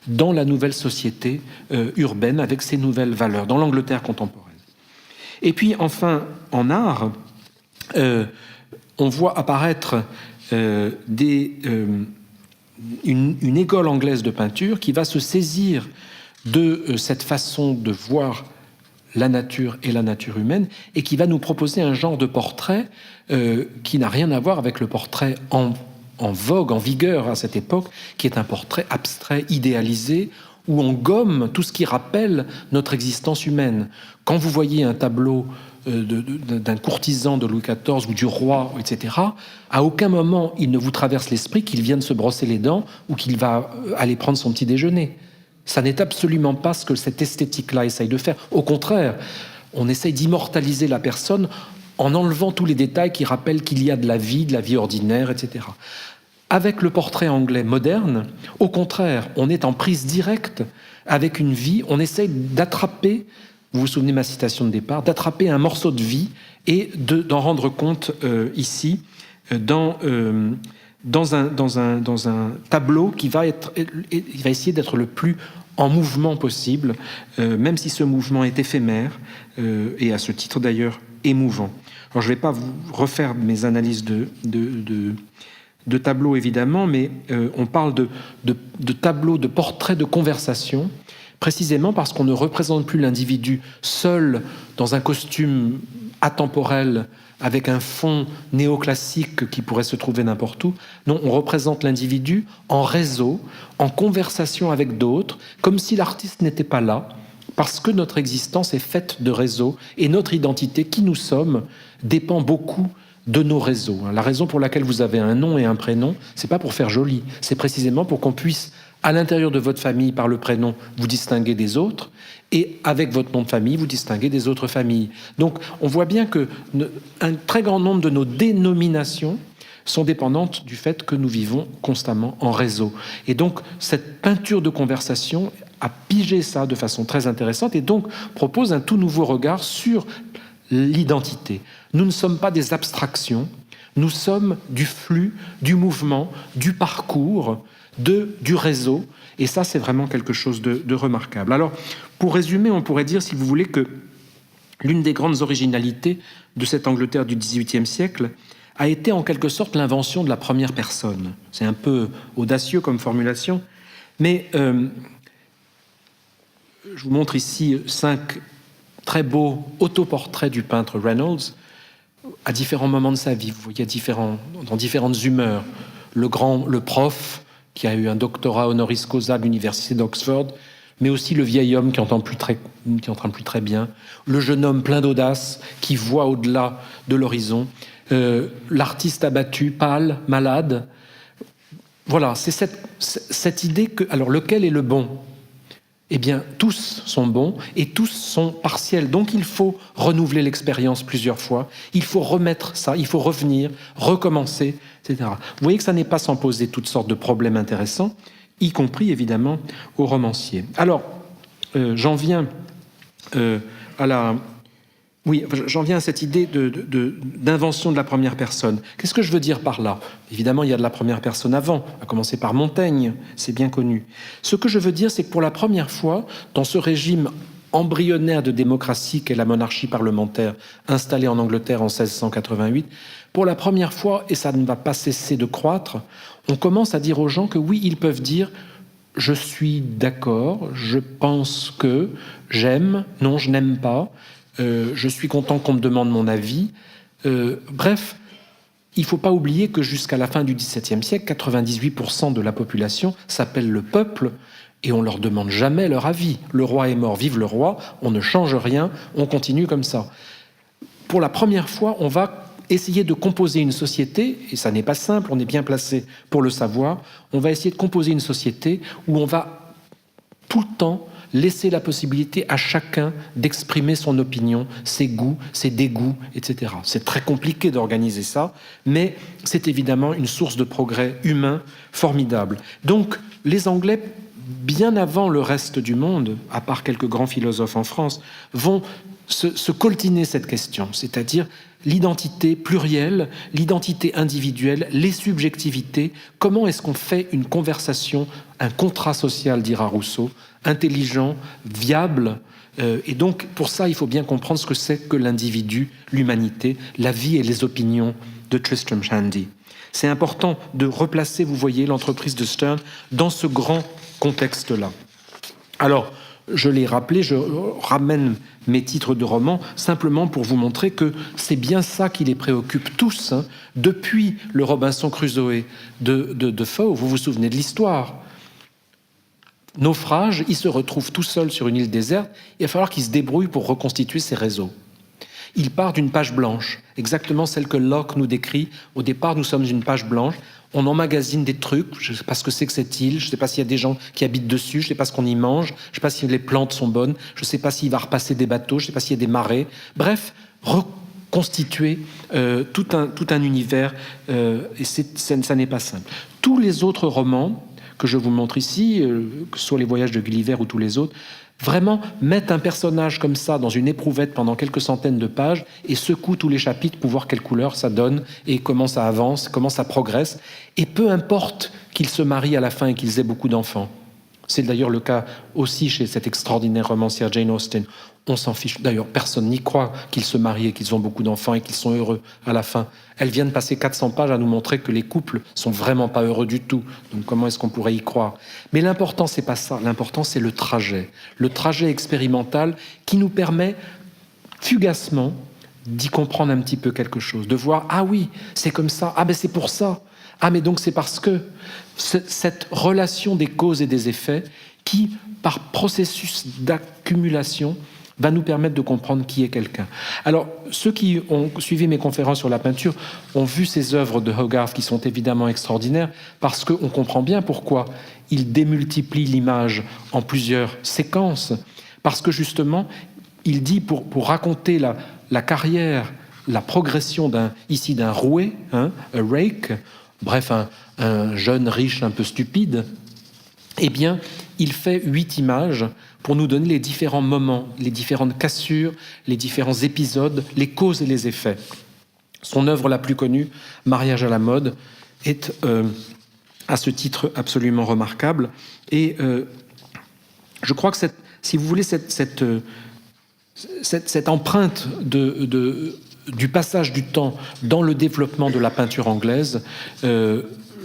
dans la nouvelle société urbaine avec ses nouvelles valeurs, dans l'Angleterre contemporaine. Et puis enfin, en art, on voit apparaître une école anglaise de peinture qui va se saisir de cette façon de voir la nature et la nature humaine et qui va nous proposer un genre de portrait qui n'a rien à voir avec le portrait en vogue, en vigueur à cette époque, qui est un portrait abstrait, idéalisé. où on gomme tout ce qui rappelle notre existence humaine. Quand vous voyez un tableau d'un courtisan de Louis XIV ou du roi, etc., à aucun moment il ne vous traverse l'esprit qu'il vient de se brosser les dents ou qu'il va aller prendre son petit déjeuner. Ça n'est absolument pas ce que cette esthétique-là essaye de faire. Au contraire, on essaye d'immortaliser la personne en enlevant tous les détails qui rappellent qu'il y a de la vie ordinaire, etc. Avec le portrait anglais moderne, au contraire, on est en prise directe avec une vie, on essaye d'attraper, vous vous souvenez de ma citation de départ, d'attraper un morceau de vie et d'en rendre compte ici, dans un tableau qui va essayer d'être le plus en mouvement possible, même si ce mouvement est éphémère, et à ce titre d'ailleurs émouvant. Alors je ne vais pas vous refaire mes analyses de tableaux évidemment, mais on parle de tableaux, de portraits de conversation, précisément parce qu'on ne représente plus l'individu seul dans un costume atemporel avec un fond néoclassique qui pourrait se trouver n'importe où. Non, on représente l'individu en réseau, en conversation avec d'autres, comme si l'artiste n'était pas là, parce que notre existence est faite de réseaux et notre identité, qui nous sommes, dépend beaucoup de nos réseaux. La raison pour laquelle vous avez un nom et un prénom, c'est pas pour faire joli, c'est précisément pour qu'on puisse, à l'intérieur de votre famille, par le prénom, vous distinguer des autres, et avec votre nom de famille, vous distinguer des autres familles. Donc, on voit bien que un très grand nombre de nos dénominations sont dépendantes du fait que nous vivons constamment en réseau. Et donc, cette peinture de conversation a pigé ça de façon très intéressante et donc propose un tout nouveau regard sur l'identité. Nous ne sommes pas des abstractions, nous sommes du flux, du mouvement, du parcours, du réseau, et ça c'est vraiment quelque chose de remarquable. Alors, pour résumer, on pourrait dire, si vous voulez, que l'une des grandes originalités de cette Angleterre du XVIIIe siècle a été en quelque sorte l'invention de la première personne. C'est un peu audacieux comme formulation, mais je vous montre ici 5 très beaux autoportraits du peintre Reynolds à différents moments de sa vie. Vous voyez, dans différentes humeurs. Le prof qui a eu un doctorat honoris causa à l'université d'Oxford, mais aussi le vieil homme qui entend plus très bien, le jeune homme plein d'audace qui voit au-delà de l'horizon, l'artiste abattu, pâle, malade. Voilà, c'est cette idée que... Alors, lequel est le bon ? Eh bien, tous sont bons et tous sont partiels. Donc, il faut renouveler l'expérience plusieurs fois. Il faut remettre ça, il faut revenir, recommencer, etc. Vous voyez que ça n'est pas sans poser toutes sortes de problèmes intéressants, y compris, évidemment, aux romanciers. Alors, j'en viens à cette idée d'invention de la première personne. Qu'est-ce que je veux dire par là ? Évidemment, il y a de la première personne avant, à commencer par Montaigne, c'est bien connu. Ce que je veux dire, c'est que pour la première fois, dans ce régime embryonnaire de démocratie qu'est la monarchie parlementaire installée en Angleterre en 1688, pour la première fois, et ça ne va pas cesser de croître, on commence à dire aux gens que oui, ils peuvent dire « je suis d'accord, je pense que, j'aime, non, je n'aime pas ». Je suis content qu'on me demande mon avis. Bref, il ne faut pas oublier que jusqu'à la fin du XVIIe siècle, 98% de la population s'appelle le peuple et on ne leur demande jamais leur avis. Le roi est mort, vive le roi, on ne change rien, on continue comme ça. Pour la première fois, on va essayer de composer une société, et ça n'est pas simple, on est bien placé pour le savoir, on va essayer de composer une société où on va tout le temps laisser la possibilité à chacun d'exprimer son opinion, ses goûts, ses dégoûts, etc. C'est très compliqué d'organiser ça, mais c'est évidemment une source de progrès humain formidable. Donc, les Anglais, bien avant le reste du monde, à part quelques grands philosophes en France, vont se coltiner cette question, c'est-à-dire l'identité plurielle, l'identité individuelle, les subjectivités. Comment est-ce qu'on fait une conversation, un contrat social, dira Rousseau, intelligent, viable, et donc pour ça il faut bien comprendre ce que c'est que l'individu, l'humanité, la vie et les opinions de Tristram Shandy. C'est important de replacer, vous voyez, l'entreprise de Sterne dans ce grand contexte-là. Alors, je l'ai rappelé, je ramène mes titres de romans simplement pour vous montrer que c'est bien ça qui les préoccupe tous, hein, depuis le Robinson Crusoe de Defoe. Vous vous souvenez de l'histoire. naufrage, il se retrouve tout seul sur une île déserte, il va falloir qu'il se débrouille pour reconstituer ses réseaux. Il part d'une page blanche, exactement celle que Locke nous décrit. Au départ, nous sommes une page blanche, on emmagasine des trucs, je ne sais pas ce que c'est que cette île, je ne sais pas s'il y a des gens qui habitent dessus, je ne sais pas ce qu'on y mange, je ne sais pas si les plantes sont bonnes, je ne sais pas s'il va repasser des bateaux, je ne sais pas s'il y a des marées. Bref, reconstituer tout un univers, et ça n'est pas simple. Tous les autres romans que je vous montre ici, que ce soit les voyages de Gulliver ou tous les autres, vraiment mettre un personnage comme ça dans une éprouvette pendant quelques centaines de pages et secoue tous les chapitres pour voir quelle couleur ça donne et comment ça avance, comment ça progresse. Et peu importe qu'ils se marient à la fin et qu'ils aient beaucoup d'enfants. C'est d'ailleurs le cas aussi chez cette extraordinaire romancière Jane Austen. On s'en fiche. D'ailleurs, personne n'y croit qu'ils se marient et qu'ils ont beaucoup d'enfants et qu'ils sont heureux à la fin. Elle vient de passer 400 pages à nous montrer que les couples sont vraiment pas heureux du tout. Donc comment est-ce qu'on pourrait y croire? Mais l'important, c'est pas ça. L'important, c'est le trajet expérimental qui nous permet fugacement d'y comprendre un petit peu quelque chose, de voir, ah oui, c'est comme ça, ah ben c'est pour ça, ah mais donc c'est parce que cette relation des causes et des effets qui, par processus d'accumulation, va nous permettre de comprendre qui est quelqu'un. Alors, ceux qui ont suivi mes conférences sur la peinture ont vu ces œuvres de Hogarth qui sont évidemment extraordinaires parce qu'on comprend bien pourquoi il démultiplie l'image en plusieurs séquences, parce que justement, il dit pour raconter la carrière, la progression d'un roué, a rake, bref, un jeune riche un peu stupide, eh bien, il fait 8 images pour nous donner les différents moments, les différentes cassures, les différents épisodes, les causes et les effets. Son œuvre la plus connue, Mariage à la mode, est à ce titre absolument remarquable. Et je crois que si vous voulez, cette empreinte du passage du temps dans le développement de la peinture anglaise,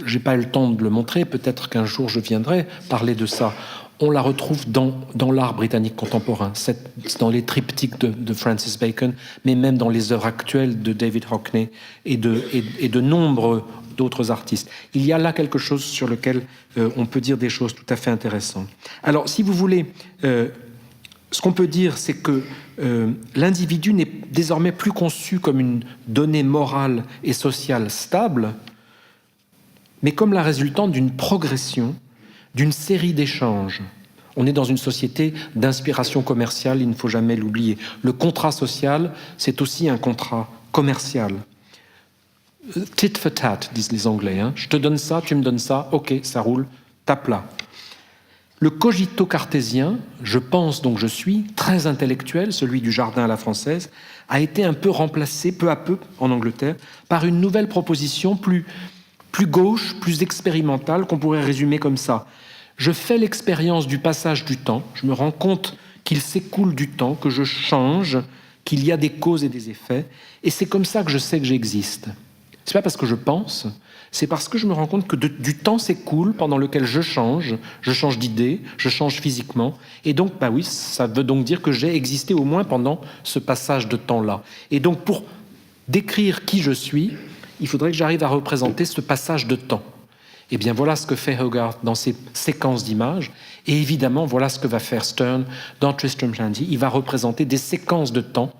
je n'ai pas eu le temps de le montrer, peut-être qu'un jour je viendrai parler de ça. On la retrouve dans l'art britannique contemporain, dans les triptyques de Francis Bacon, mais même dans les œuvres actuelles de David Hockney et de nombreux d'autres artistes. Il y a là quelque chose sur lequel on peut dire des choses tout à fait intéressantes. Alors, si vous voulez, ce qu'on peut dire, c'est que l'individu n'est désormais plus conçu comme une donnée morale et sociale stable, mais comme la résultante d'une progression, d'une série d'échanges. On est dans une société d'inspiration commerciale, il ne faut jamais l'oublier. Le contrat social, c'est aussi un contrat commercial. Tit for tat, disent les Anglais. Je te donne ça, tu me donnes ça, ok, ça roule, tape là. Le cogito cartésien, je pense donc je suis, très intellectuel, celui du jardin à la française, a été un peu remplacé peu à peu en Angleterre par une nouvelle proposition plus gauche, plus expérimentale, qu'on pourrait résumer comme ça. Je fais l'expérience du passage du temps, je me rends compte qu'il s'écoule du temps, que je change, qu'il y a des causes et des effets, et c'est comme ça que je sais que j'existe. C'est pas parce que je pense, c'est parce que je me rends compte que du temps s'écoule pendant lequel je change d'idée, je change physiquement, et donc, bah oui, ça veut donc dire que j'ai existé au moins pendant ce passage de temps-là. Et donc, pour décrire qui je suis, il faudrait que j'arrive à représenter ce passage de temps. Eh bien, voilà ce que fait Hogarth dans ses séquences d'images. Et évidemment, voilà ce que va faire Sterne dans Tristram Shandy. Il va représenter des séquences de temps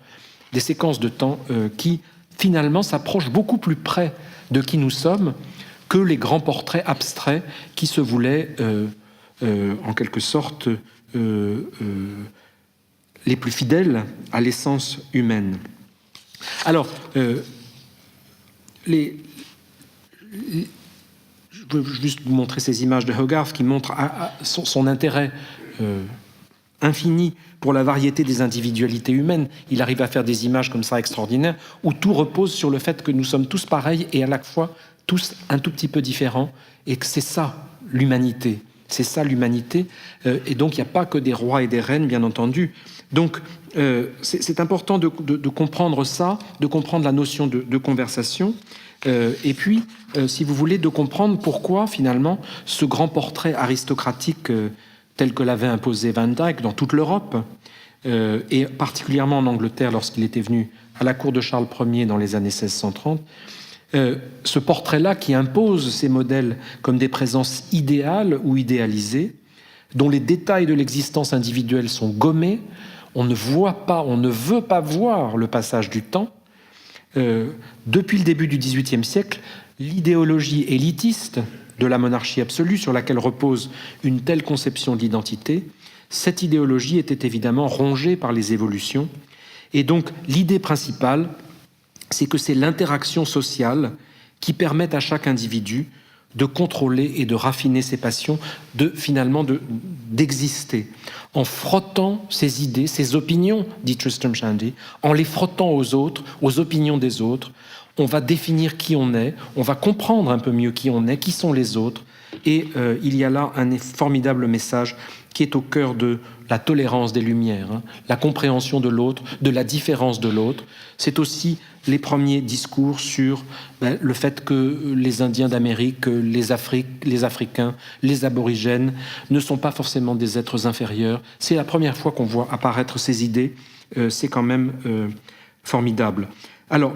qui, finalement, s'approchent beaucoup plus près de qui nous sommes que les grands portraits abstraits qui se voulaient, en quelque sorte, les plus fidèles à l'essence humaine. Alors, je veux juste vous montrer ces images de Hogarth qui montrent son intérêt infini pour la variété des individualités humaines. Il arrive à faire des images comme ça extraordinaires où tout repose sur le fait que nous sommes tous pareils et à la fois tous un tout petit peu différents et que c'est ça l'humanité. C'est ça l'humanité. Et donc il n'y a pas que des rois et des reines, bien entendu. Donc c'est important de comprendre ça, de comprendre la notion de conversation. Et puis, si vous voulez, de comprendre pourquoi, finalement, ce grand portrait aristocratique tel que l'avait imposé Van Dyck dans toute l'Europe, et particulièrement en Angleterre lorsqu'il était venu à la cour de Charles Ier dans les années 1630, ce portrait-là qui impose ces modèles comme des présences idéales ou idéalisées, dont les détails de l'existence individuelle sont gommés. On ne voit pas, on ne veut pas voir le passage du temps. Depuis le début du XVIIIe siècle, l'idéologie élitiste de la monarchie absolue sur laquelle repose une telle conception de l'identité, cette idéologie était évidemment rongée par les évolutions. Et donc l'idée principale, c'est que c'est l'interaction sociale qui permet à chaque individu de contrôler et de raffiner ses passions, d'exister. En frottant ses idées, ses opinions, dit Tristram Shandy, en les frottant aux autres, aux opinions des autres, on va définir qui on est, on va comprendre un peu mieux qui on est, qui sont les autres. Et il y a là un formidable message qui est au cœur de la tolérance des Lumières, la compréhension de l'autre, de la différence de l'autre. C'est aussi les premiers discours sur le fait que les Indiens d'Amérique, les Africains, les Aborigènes ne sont pas forcément des êtres inférieurs. C'est la première fois qu'on voit apparaître ces idées. C'est quand même formidable. Alors,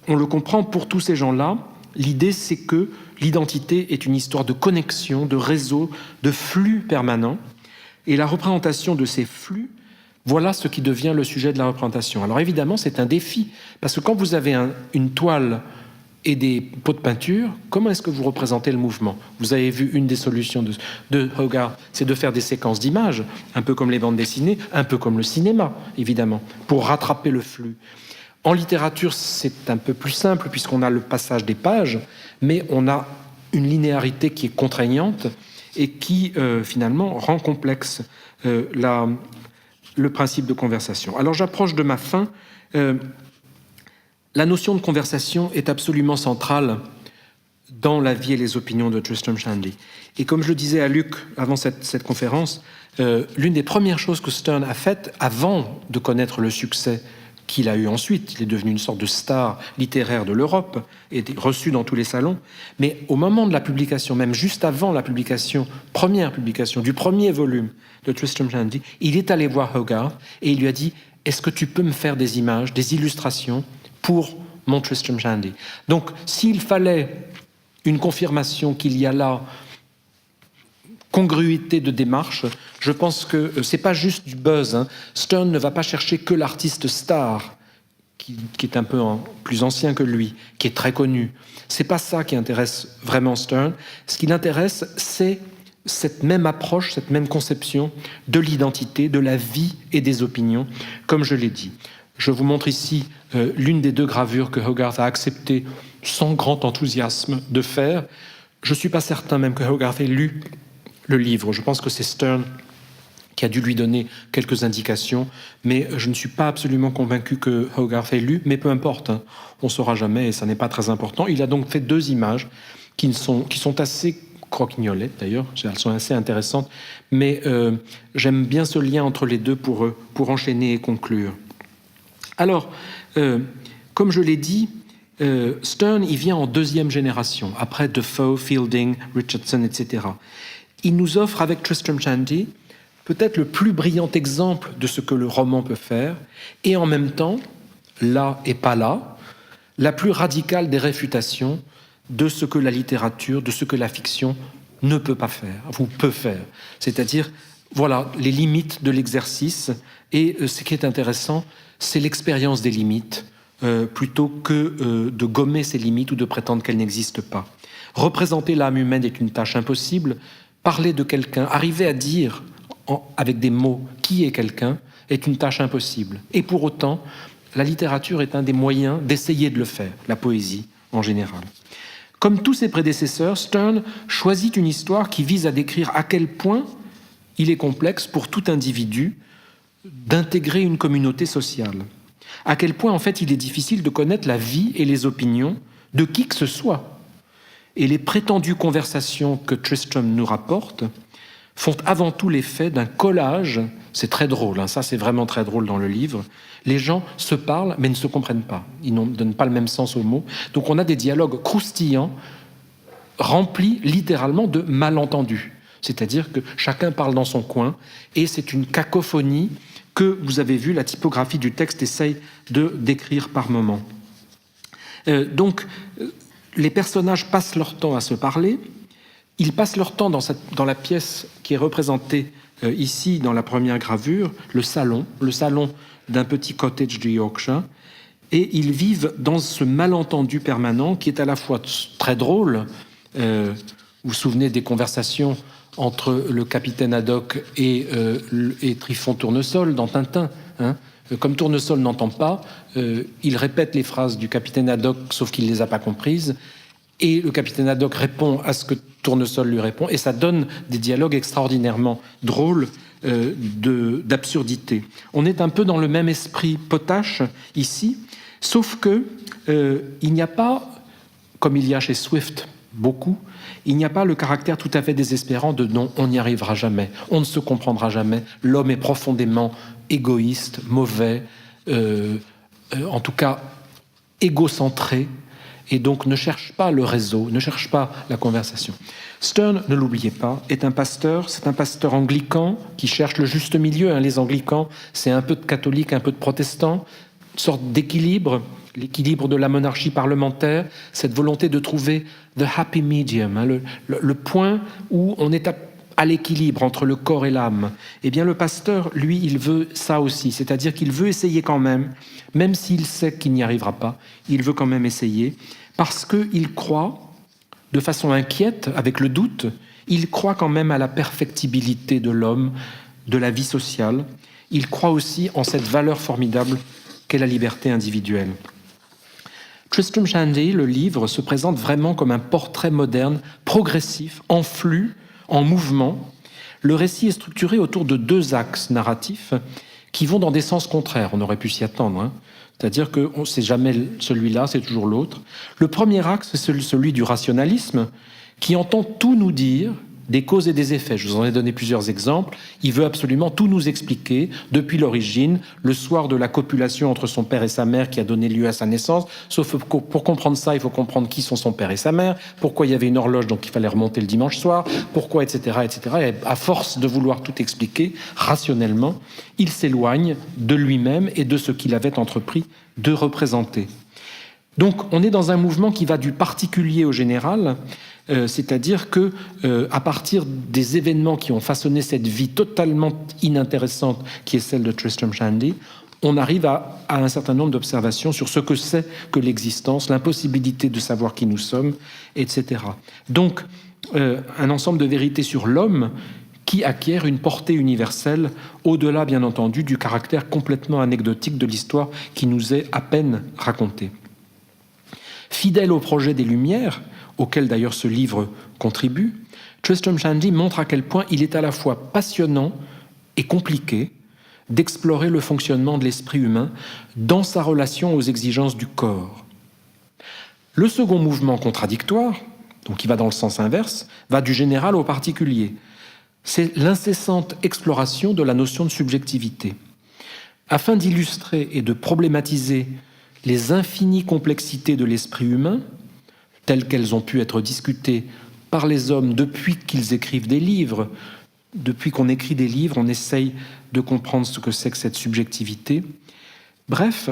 on le comprend, pour tous ces gens-là, l'idée c'est que l'identité est une histoire de connexion, de réseau, de flux permanent. Et la représentation de ces flux, voilà ce qui devient le sujet de la représentation. Alors évidemment, c'est un défi, parce que quand vous avez une toile et des pots de peinture, comment est-ce que vous représentez le mouvement? Vous avez vu une des solutions de Hogarth, c'est de faire des séquences d'images, un peu comme les bandes dessinées, un peu comme le cinéma, évidemment, pour rattraper le flux. En littérature, c'est un peu plus simple, puisqu'on a le passage des pages, mais on a une linéarité qui est contraignante, et qui, finalement, rend complexe le principe de conversation. Alors, j'approche de ma fin. La notion de conversation est absolument centrale dans la vie et les opinions de Tristram Shandy. Et comme je le disais à Luc avant cette conférence, l'une des premières choses que Sterne a faites, avant de connaître le succès qu'il a eu ensuite, il est devenu une sorte de star littéraire de l'Europe, et reçu dans tous les salons, mais au moment de la publication, même juste avant la publication, première publication du premier volume de Tristram Shandy, il est allé voir Hogarth et il lui a dit « Est-ce que tu peux me faire des images, des illustrations pour mon Tristram Shandy ?» Donc, s'il fallait une confirmation qu'il y a là congruité de démarche, je pense que c'est pas juste du buzz. Sterne ne va pas chercher que l'artiste star, qui est un peu plus ancien que lui, qui est très connu. C'est pas ça qui intéresse vraiment Sterne. Ce qui l'intéresse, c'est cette même approche, cette même conception de l'identité, de la vie et des opinions, comme je l'ai dit. Je vous montre ici l'une des deux gravures que Hogarth a accepté sans grand enthousiasme de faire. Je suis pas certain même que Hogarth ait lu le livre. Je pense que c'est Sterne qui a dû lui donner quelques indications, mais je ne suis pas absolument convaincu que Hogarth ait lu, mais peu importe, on ne saura jamais et ça n'est pas très important. Il a donc fait deux images qui sont assez croquignolettes d'ailleurs, elles sont assez intéressantes, mais j'aime bien ce lien entre les deux pour enchaîner et conclure. Alors, comme je l'ai dit, Sterne, il vient en deuxième génération, après Defoe, Fielding, Richardson, etc. Il nous offre avec Tristram Shandy peut-être le plus brillant exemple de ce que le roman peut faire, et en même temps, là et pas là, la plus radicale des réfutations de ce que la littérature, de ce que la fiction ne peut pas faire, ou peut faire. C'est-à-dire, voilà, les limites de l'exercice, et ce qui est intéressant, c'est l'expérience des limites, plutôt que de gommer ces limites ou de prétendre qu'elles n'existent pas. Représenter l'âme humaine est une tâche impossible. Parler de quelqu'un, arriver à dire avec des mots qui est quelqu'un, est une tâche impossible. Et pour autant, la littérature est un des moyens d'essayer de le faire, la poésie en général. Comme tous ses prédécesseurs, Sterne choisit une histoire qui vise à décrire à quel point il est complexe pour tout individu d'intégrer une communauté sociale. À quel point, en fait, il est difficile de connaître la vie et les opinions de qui que ce soit. Et les prétendues conversations que Tristram nous rapporte font avant tout l'effet d'un collage. C'est très drôle, ça c'est vraiment très drôle dans le livre. Les gens se parlent mais ne se comprennent pas. Ils ne donnent pas le même sens aux mots. Donc on a des dialogues croustillants, remplis littéralement de malentendus. C'est-à-dire que chacun parle dans son coin et c'est une cacophonie que vous avez vu, la typographie du texte essaye de décrire par moments. Donc, les personnages passent leur temps à se parler, Ils passent leur temps dans la pièce qui est représentée ici dans la première gravure, le salon d'un petit cottage du Yorkshire, et ils vivent dans ce malentendu permanent qui est à la fois très drôle. Vous vous souvenez des conversations entre le capitaine Haddock et Trifon Tournesol dans Tintin, hein. Comme Tournesol n'entend pas, il répète les phrases du capitaine Haddock, sauf qu'il ne les a pas comprises, et le capitaine Haddock répond à ce que Tournesol lui répond, et ça donne des dialogues extraordinairement drôles d'absurdité. On est un peu dans le même esprit potache ici, sauf que il n'y a pas, comme il y a chez Swift beaucoup, il n'y a pas le caractère tout à fait désespérant de non, on n'y arrivera jamais, on ne se comprendra jamais, l'homme est profondément égoïste, mauvais, en tout cas égocentré, et donc ne cherche pas le réseau, ne cherche pas la conversation. Sterne, ne l'oubliez pas, est un pasteur, c'est un pasteur anglican qui cherche le juste milieu, hein. Les anglicans, c'est un peu de catholiques, un peu de protestants, une sorte d'équilibre, l'équilibre de la monarchie parlementaire, cette volonté de trouver the happy medium, hein, le point où on est à l'équilibre entre le corps et l'âme. Eh bien, le pasteur, lui, il veut ça aussi, c'est-à-dire qu'il veut essayer quand même s'il sait qu'il n'y arrivera pas, il veut quand même essayer, parce qu'il croit, de façon inquiète, avec le doute, il croit quand même à la perfectibilité de l'homme, de la vie sociale, il croit aussi en cette valeur formidable qu'est la liberté individuelle. Tristram Shandy, le livre, se présente vraiment comme un portrait moderne, progressif, en flux, en mouvement. Le récit est structuré autour de deux axes narratifs qui vont dans des sens contraires. On aurait pu s'y attendre, hein. C'est-à-dire que c'est jamais celui-là, c'est toujours l'autre. Le premier axe, c'est celui du rationalisme, qui entend tout nous dire, des causes et des effets. Je vous en ai donné plusieurs exemples. Il veut absolument tout nous expliquer, depuis l'origine, le soir de la copulation entre son père et sa mère qui a donné lieu à sa naissance. Sauf que pour comprendre ça, il faut comprendre qui sont son père et sa mère, pourquoi il y avait une horloge, donc il fallait remonter le dimanche soir, pourquoi, etc., etc. Et à force de vouloir tout expliquer, rationnellement, il s'éloigne de lui-même et de ce qu'il avait entrepris de représenter. Donc, on est dans un mouvement qui va du particulier au général, c'est-à-dire que à partir des événements qui ont façonné cette vie totalement inintéressante qui est celle de Tristram Shandy, on arrive à un certain nombre d'observations sur ce que c'est que l'existence, l'impossibilité de savoir qui nous sommes, etc. Donc, un ensemble de vérités sur l'homme qui acquiert une portée universelle, au-delà, bien entendu, du caractère complètement anecdotique de l'histoire qui nous est à peine racontée. Fidèle au projet des Lumières, auquel d'ailleurs ce livre contribue, Tristram Shandy montre à quel point il est à la fois passionnant et compliqué d'explorer le fonctionnement de l'esprit humain dans sa relation aux exigences du corps. Le second mouvement contradictoire, donc qui va dans le sens inverse, va du général au particulier. C'est l'incessante exploration de la notion de subjectivité. Afin d'illustrer et de problématiser les infinies complexités de l'esprit humain, telles qu'elles ont pu être discutées par les hommes depuis qu'ils écrivent des livres. Depuis qu'on écrit des livres, on essaye de comprendre ce que c'est que cette subjectivité. Bref,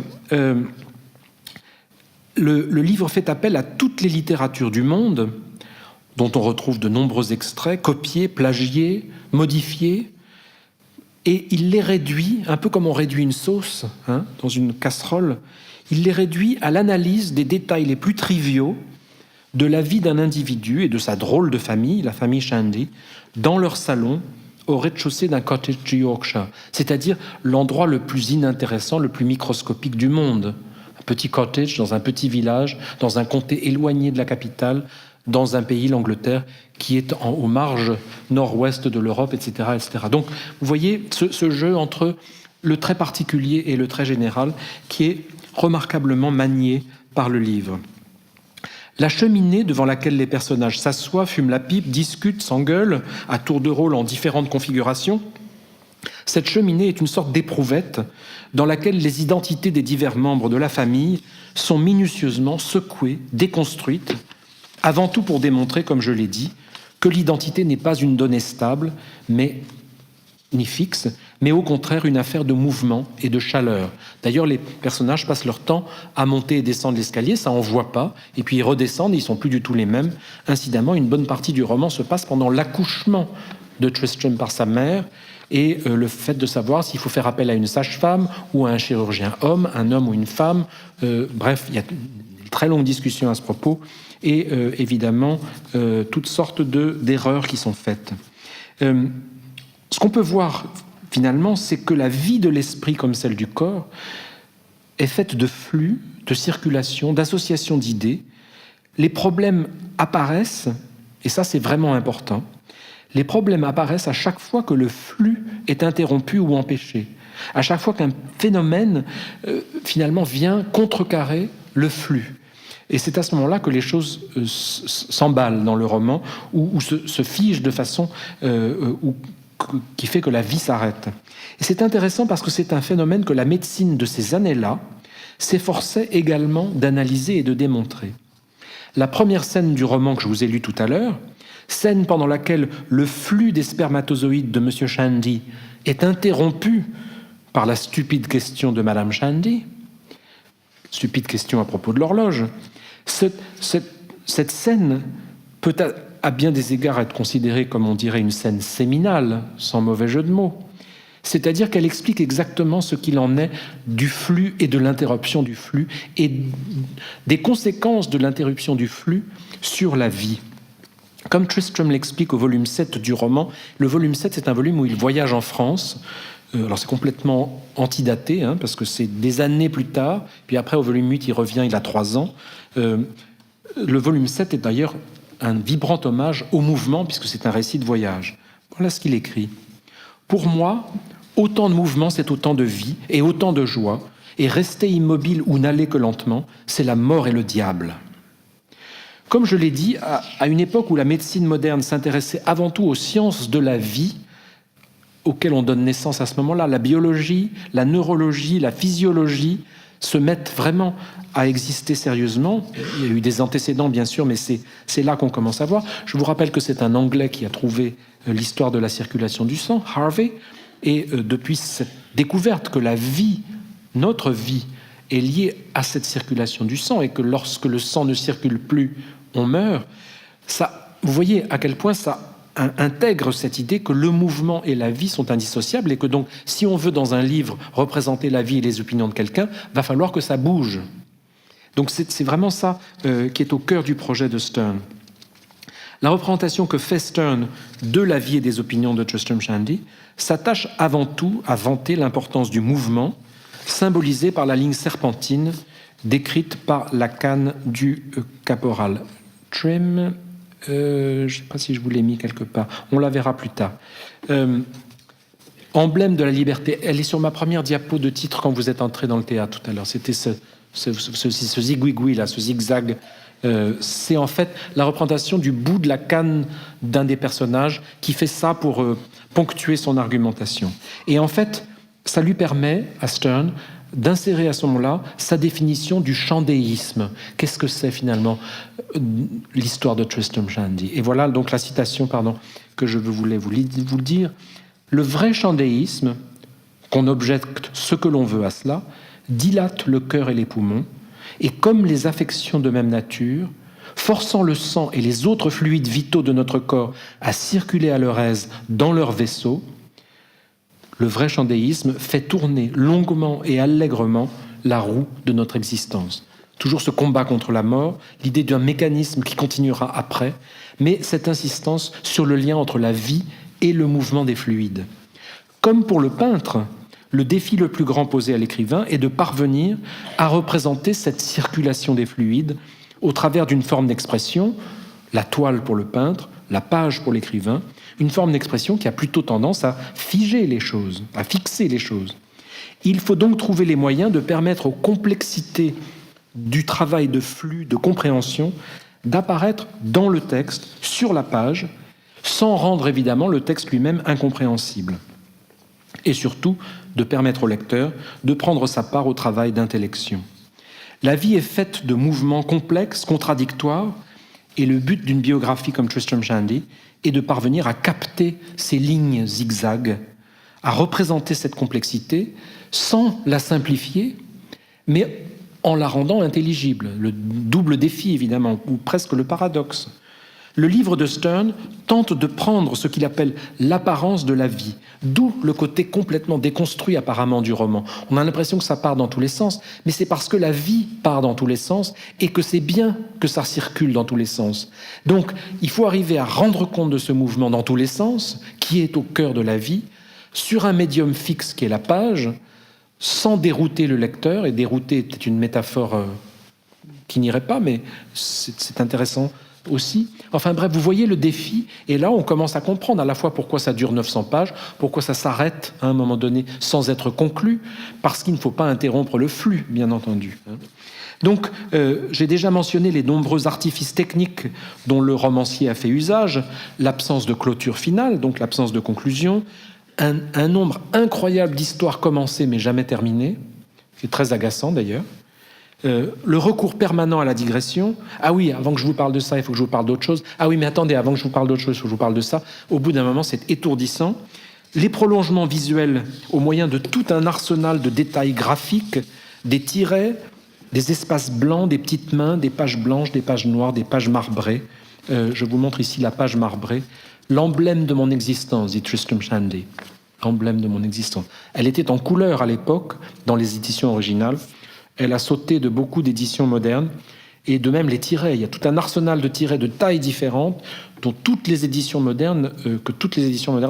le livre fait appel à toutes les littératures du monde, dont on retrouve de nombreux extraits, copiés, plagiés, modifiés, et il les réduit, un peu comme on réduit une sauce dans une casserole, il les réduit à l'analyse des détails les plus triviaux de la vie d'un individu et de sa drôle de famille, la famille Shandy, dans leur salon au rez-de-chaussée d'un cottage du Yorkshire, c'est-à-dire l'endroit le plus inintéressant, le plus microscopique du monde. Un petit cottage dans un petit village, dans un comté éloigné de la capitale, dans un pays, l'Angleterre, qui est aux marges nord-ouest de l'Europe, etc., etc. Donc, vous voyez ce jeu entre le très particulier et le très général qui est remarquablement manié par le livre. La cheminée devant laquelle les personnages s'assoient, fument la pipe, discutent, s'engueulent, à tour de rôle en différentes configurations. Cette cheminée est une sorte d'éprouvette dans laquelle les identités des divers membres de la famille sont minutieusement secouées, déconstruites, avant tout pour démontrer, comme je l'ai dit, que l'identité n'est pas une donnée stable, ni fixe, mais au contraire une affaire de mouvement et de chaleur. D'ailleurs, les personnages passent leur temps à monter et descendre l'escalier, ça on voit pas, et puis ils redescendent, ils sont plus du tout les mêmes. Incidemment, une bonne partie du roman se passe pendant l'accouchement de Tristram par sa mère, et le fait de savoir s'il faut faire appel à une sage-femme ou à un chirurgien homme, un homme ou une femme. Bref, il y a une très longue discussion à ce propos, et évidemment, toutes sortes d'erreurs qui sont faites. Ce qu'on peut voir, finalement, c'est que la vie de l'esprit, comme celle du corps, est faite de flux, de circulation, d'association d'idées. Les problèmes apparaissent, et ça c'est vraiment important, les problèmes apparaissent à chaque fois que le flux est interrompu ou empêché, à chaque fois qu'un phénomène, finalement, vient contrecarrer le flux. Et c'est à ce moment-là que les choses s'emballent dans le roman, ou se figent de façon qui fait que la vie s'arrête. Et c'est intéressant parce que c'est un phénomène que la médecine de ces années-là s'efforçait également d'analyser et de démontrer. La première scène du roman que je vous ai lu tout à l'heure, scène pendant laquelle le flux des spermatozoïdes de M. Shandy est interrompu par la stupide question de Mme Shandy, stupide question à propos de l'horloge, cette scène peut à bien des égards être considérée comme on dirait une scène séminale, sans mauvais jeu de mots. C'est-à-dire qu'elle explique exactement ce qu'il en est du flux et de l'interruption du flux et des conséquences de l'interruption du flux sur la vie. Comme Tristram l'explique au volume 7 du roman, le volume 7, c'est un volume où il voyage en France. Alors c'est complètement antidaté, parce que c'est des années plus tard. Puis après, au volume 8, il revient, il a 3 ans. Le volume 7 est d'ailleurs un vibrant hommage au mouvement, puisque c'est un récit de voyage. Voilà ce qu'il écrit. « Pour moi, autant de mouvement, c'est autant de vie et autant de joie, et rester immobile ou n'aller que lentement, c'est la mort et le diable. » Comme je l'ai dit, à une époque où la médecine moderne s'intéressait avant tout aux sciences de la vie, auxquelles on donne naissance à ce moment-là, la biologie, la neurologie, la physiologie, se mettent vraiment à exister sérieusement. Il y a eu des antécédents, bien sûr, mais c'est là qu'on commence à voir. Je vous rappelle que c'est un Anglais qui a trouvé l'histoire de la circulation du sang, Harvey, et depuis cette découverte que la vie, notre vie, est liée à cette circulation du sang, et que lorsque le sang ne circule plus, on meurt, ça, vous voyez à quel point ça intègre cette idée que le mouvement et la vie sont indissociables, et que donc, si on veut dans un livre représenter la vie et les opinions de quelqu'un, va falloir que ça bouge. Donc c'est vraiment ça qui est au cœur du projet de Sterne. La représentation que fait Sterne de la vie et des opinions de Tristram Shandy s'attache avant tout à vanter l'importance du mouvement, symbolisé par la ligne serpentine décrite par la canne du caporal Trim. Je ne sais pas si je vous l'ai mis quelque part, on la verra plus tard. Emblème de la liberté, elle est sur ma première diapo de titre quand vous êtes entré dans le théâtre tout à l'heure. C'était ce zigouigoui là, ce zigzag. C'est en fait la représentation du bout de la canne d'un des personnages qui fait ça pour ponctuer son argumentation. Et en fait, ça lui permet à Sterne d'insérer à ce moment-là sa définition du chandéisme. Qu'est-ce que c'est finalement l'histoire de Tristram Shandy? Et voilà donc la citation, que je voulais vous le dire. Le vrai chandéisme, qu'on objecte ce que l'on veut à cela, dilate le cœur et les poumons, et comme les affections de même nature, forçant le sang et les autres fluides vitaux de notre corps à circuler à leur aise dans leur vaisseau, le vrai chandéisme fait tourner longuement et allègrement la roue de notre existence. Toujours ce combat contre la mort, l'idée d'un mécanisme qui continuera après, mais cette insistance sur le lien entre la vie et le mouvement des fluides. Comme pour le peintre, le défi le plus grand posé à l'écrivain est de parvenir à représenter cette circulation des fluides au travers d'une forme d'expression, la toile pour le peintre, la page pour l'écrivain, une forme d'expression qui a plutôt tendance à figer les choses, à fixer les choses. Il faut donc trouver les moyens de permettre aux complexités du travail de flux, de compréhension, d'apparaître dans le texte, sur la page, sans rendre évidemment le texte lui-même incompréhensible. Et surtout, de permettre au lecteur de prendre sa part au travail d'intellection. La vie est faite de mouvements complexes, contradictoires, et le but d'une biographie comme Tristram Shandy est de parvenir à capter ces lignes zigzags, à représenter cette complexité sans la simplifier, mais en la rendant intelligible. Le double défi, évidemment, ou presque le paradoxe. Le livre de Stern tente de prendre ce qu'il appelle l'apparence de la vie, d'où le côté complètement déconstruit apparemment du roman. On a l'impression que ça part dans tous les sens, mais c'est parce que la vie part dans tous les sens et que c'est bien que ça circule dans tous les sens. Donc, il faut arriver à rendre compte de ce mouvement dans tous les sens, qui est au cœur de la vie, sur un médium fixe qui est la page, sans dérouter le lecteur, et dérouter est une métaphore qui n'irait pas, mais c'est intéressant aussi. Enfin bref, vous voyez le défi, et là on commence à comprendre à la fois pourquoi ça dure 900 pages, pourquoi ça s'arrête à un moment donné sans être conclu, parce qu'il ne faut pas interrompre le flux, bien entendu. Donc, j'ai déjà mentionné les nombreux artifices techniques dont le romancier a fait usage, l'absence de clôture finale, donc l'absence de conclusion, un nombre incroyable d'histoires commencées mais jamais terminées, c'est très agaçant d'ailleurs, le recours permanent à la digression. Ah oui, avant que je vous parle de ça, il faut que je vous parle d'autre chose. Ah oui, mais attendez, avant que je vous parle d'autre chose, il faut que je vous parle de ça. Au bout d'un moment, c'est étourdissant. Les prolongements visuels au moyen de tout un arsenal de détails graphiques, des tirets, des espaces blancs, des petites mains, des pages blanches, des pages noires, des pages marbrées. Je vous montre ici la page marbrée. L'emblème de mon existence, dit Tristram Shandy. Emblème de mon existence. Elle était en couleur à l'époque, dans les éditions originales. Elle a sauté de beaucoup d'éditions modernes, et de même les tirets. Il y a tout un arsenal de tirets de tailles différentes, dont toutes les éditions modernes,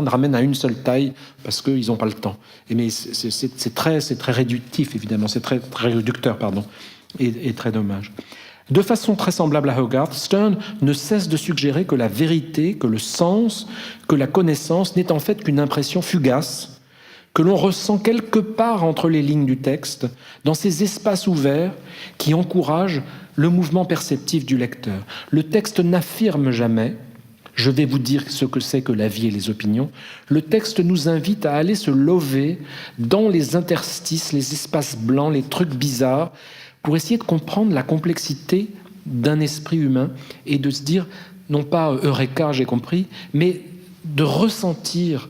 ramènent à une seule taille, parce qu'ils n'ont pas le temps. Mais c'est très réductif, évidemment, c'est très réducteur, pardon, et très dommage. De façon très semblable à Hogarth, Stern ne cesse de suggérer que la vérité, que le sens, que la connaissance n'est en fait qu'une impression fugace, que l'on ressent quelque part entre les lignes du texte, dans ces espaces ouverts qui encouragent le mouvement perceptif du lecteur. Le texte n'affirme jamais « je vais vous dire ce que c'est que la vie et les opinions ». Le texte nous invite à aller se lover dans les interstices, les espaces blancs, les trucs bizarres, pour essayer de comprendre la complexité d'un esprit humain et de se dire, non pas « Eureka, j'ai compris », mais de ressentir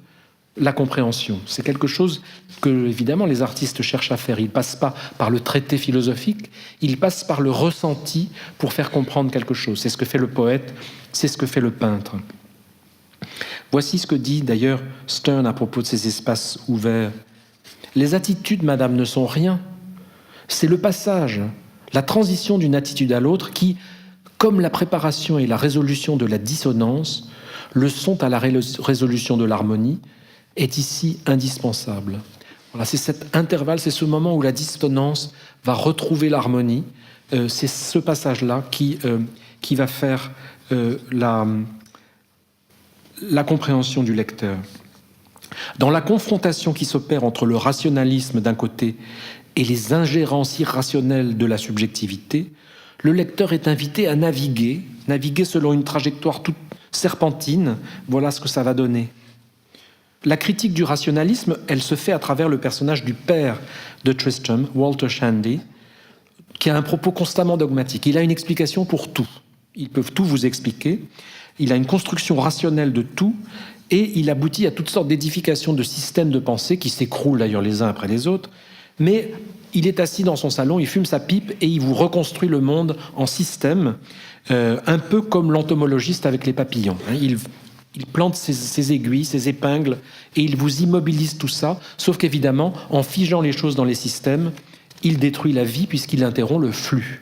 la compréhension. C'est quelque chose que, évidemment, les artistes cherchent à faire. Ils ne passent pas par le traité philosophique, ils passent par le ressenti pour faire comprendre quelque chose. C'est ce que fait le poète, c'est ce que fait le peintre. Voici ce que dit d'ailleurs Stern à propos de ces espaces ouverts. « Les attitudes, madame, ne sont rien. C'est le passage, la transition d'une attitude à l'autre qui, comme la préparation et la résolution de la dissonance, le sont à la résolution de l'harmonie, est ici indispensable. » Voilà, c'est cet intervalle, c'est ce moment où la dissonance va retrouver l'harmonie. C'est ce passage-là qui va faire la compréhension du lecteur. Dans la confrontation qui s'opère entre le rationalisme d'un côté et les ingérences irrationnelles de la subjectivité, le lecteur est invité à naviguer selon une trajectoire toute serpentine. Voilà ce que ça va donner. La critique du rationalisme, elle se fait à travers le personnage du père de Tristram, Walter Shandy, qui a un propos constamment dogmatique. Il a une explication pour tout. Ils peuvent tout vous expliquer. Il a une construction rationnelle de tout, et il aboutit à toutes sortes d'édifications de systèmes de pensée qui s'écroulent d'ailleurs les uns après les autres. Mais il est assis dans son salon, il fume sa pipe et il vous reconstruit le monde en système, un peu comme l'entomologiste avec les papillons. Il plante ses aiguilles, ses épingles, et il vous immobilise tout ça, sauf qu'évidemment, en figeant les choses dans les systèmes, il détruit la vie puisqu'il interrompt le flux.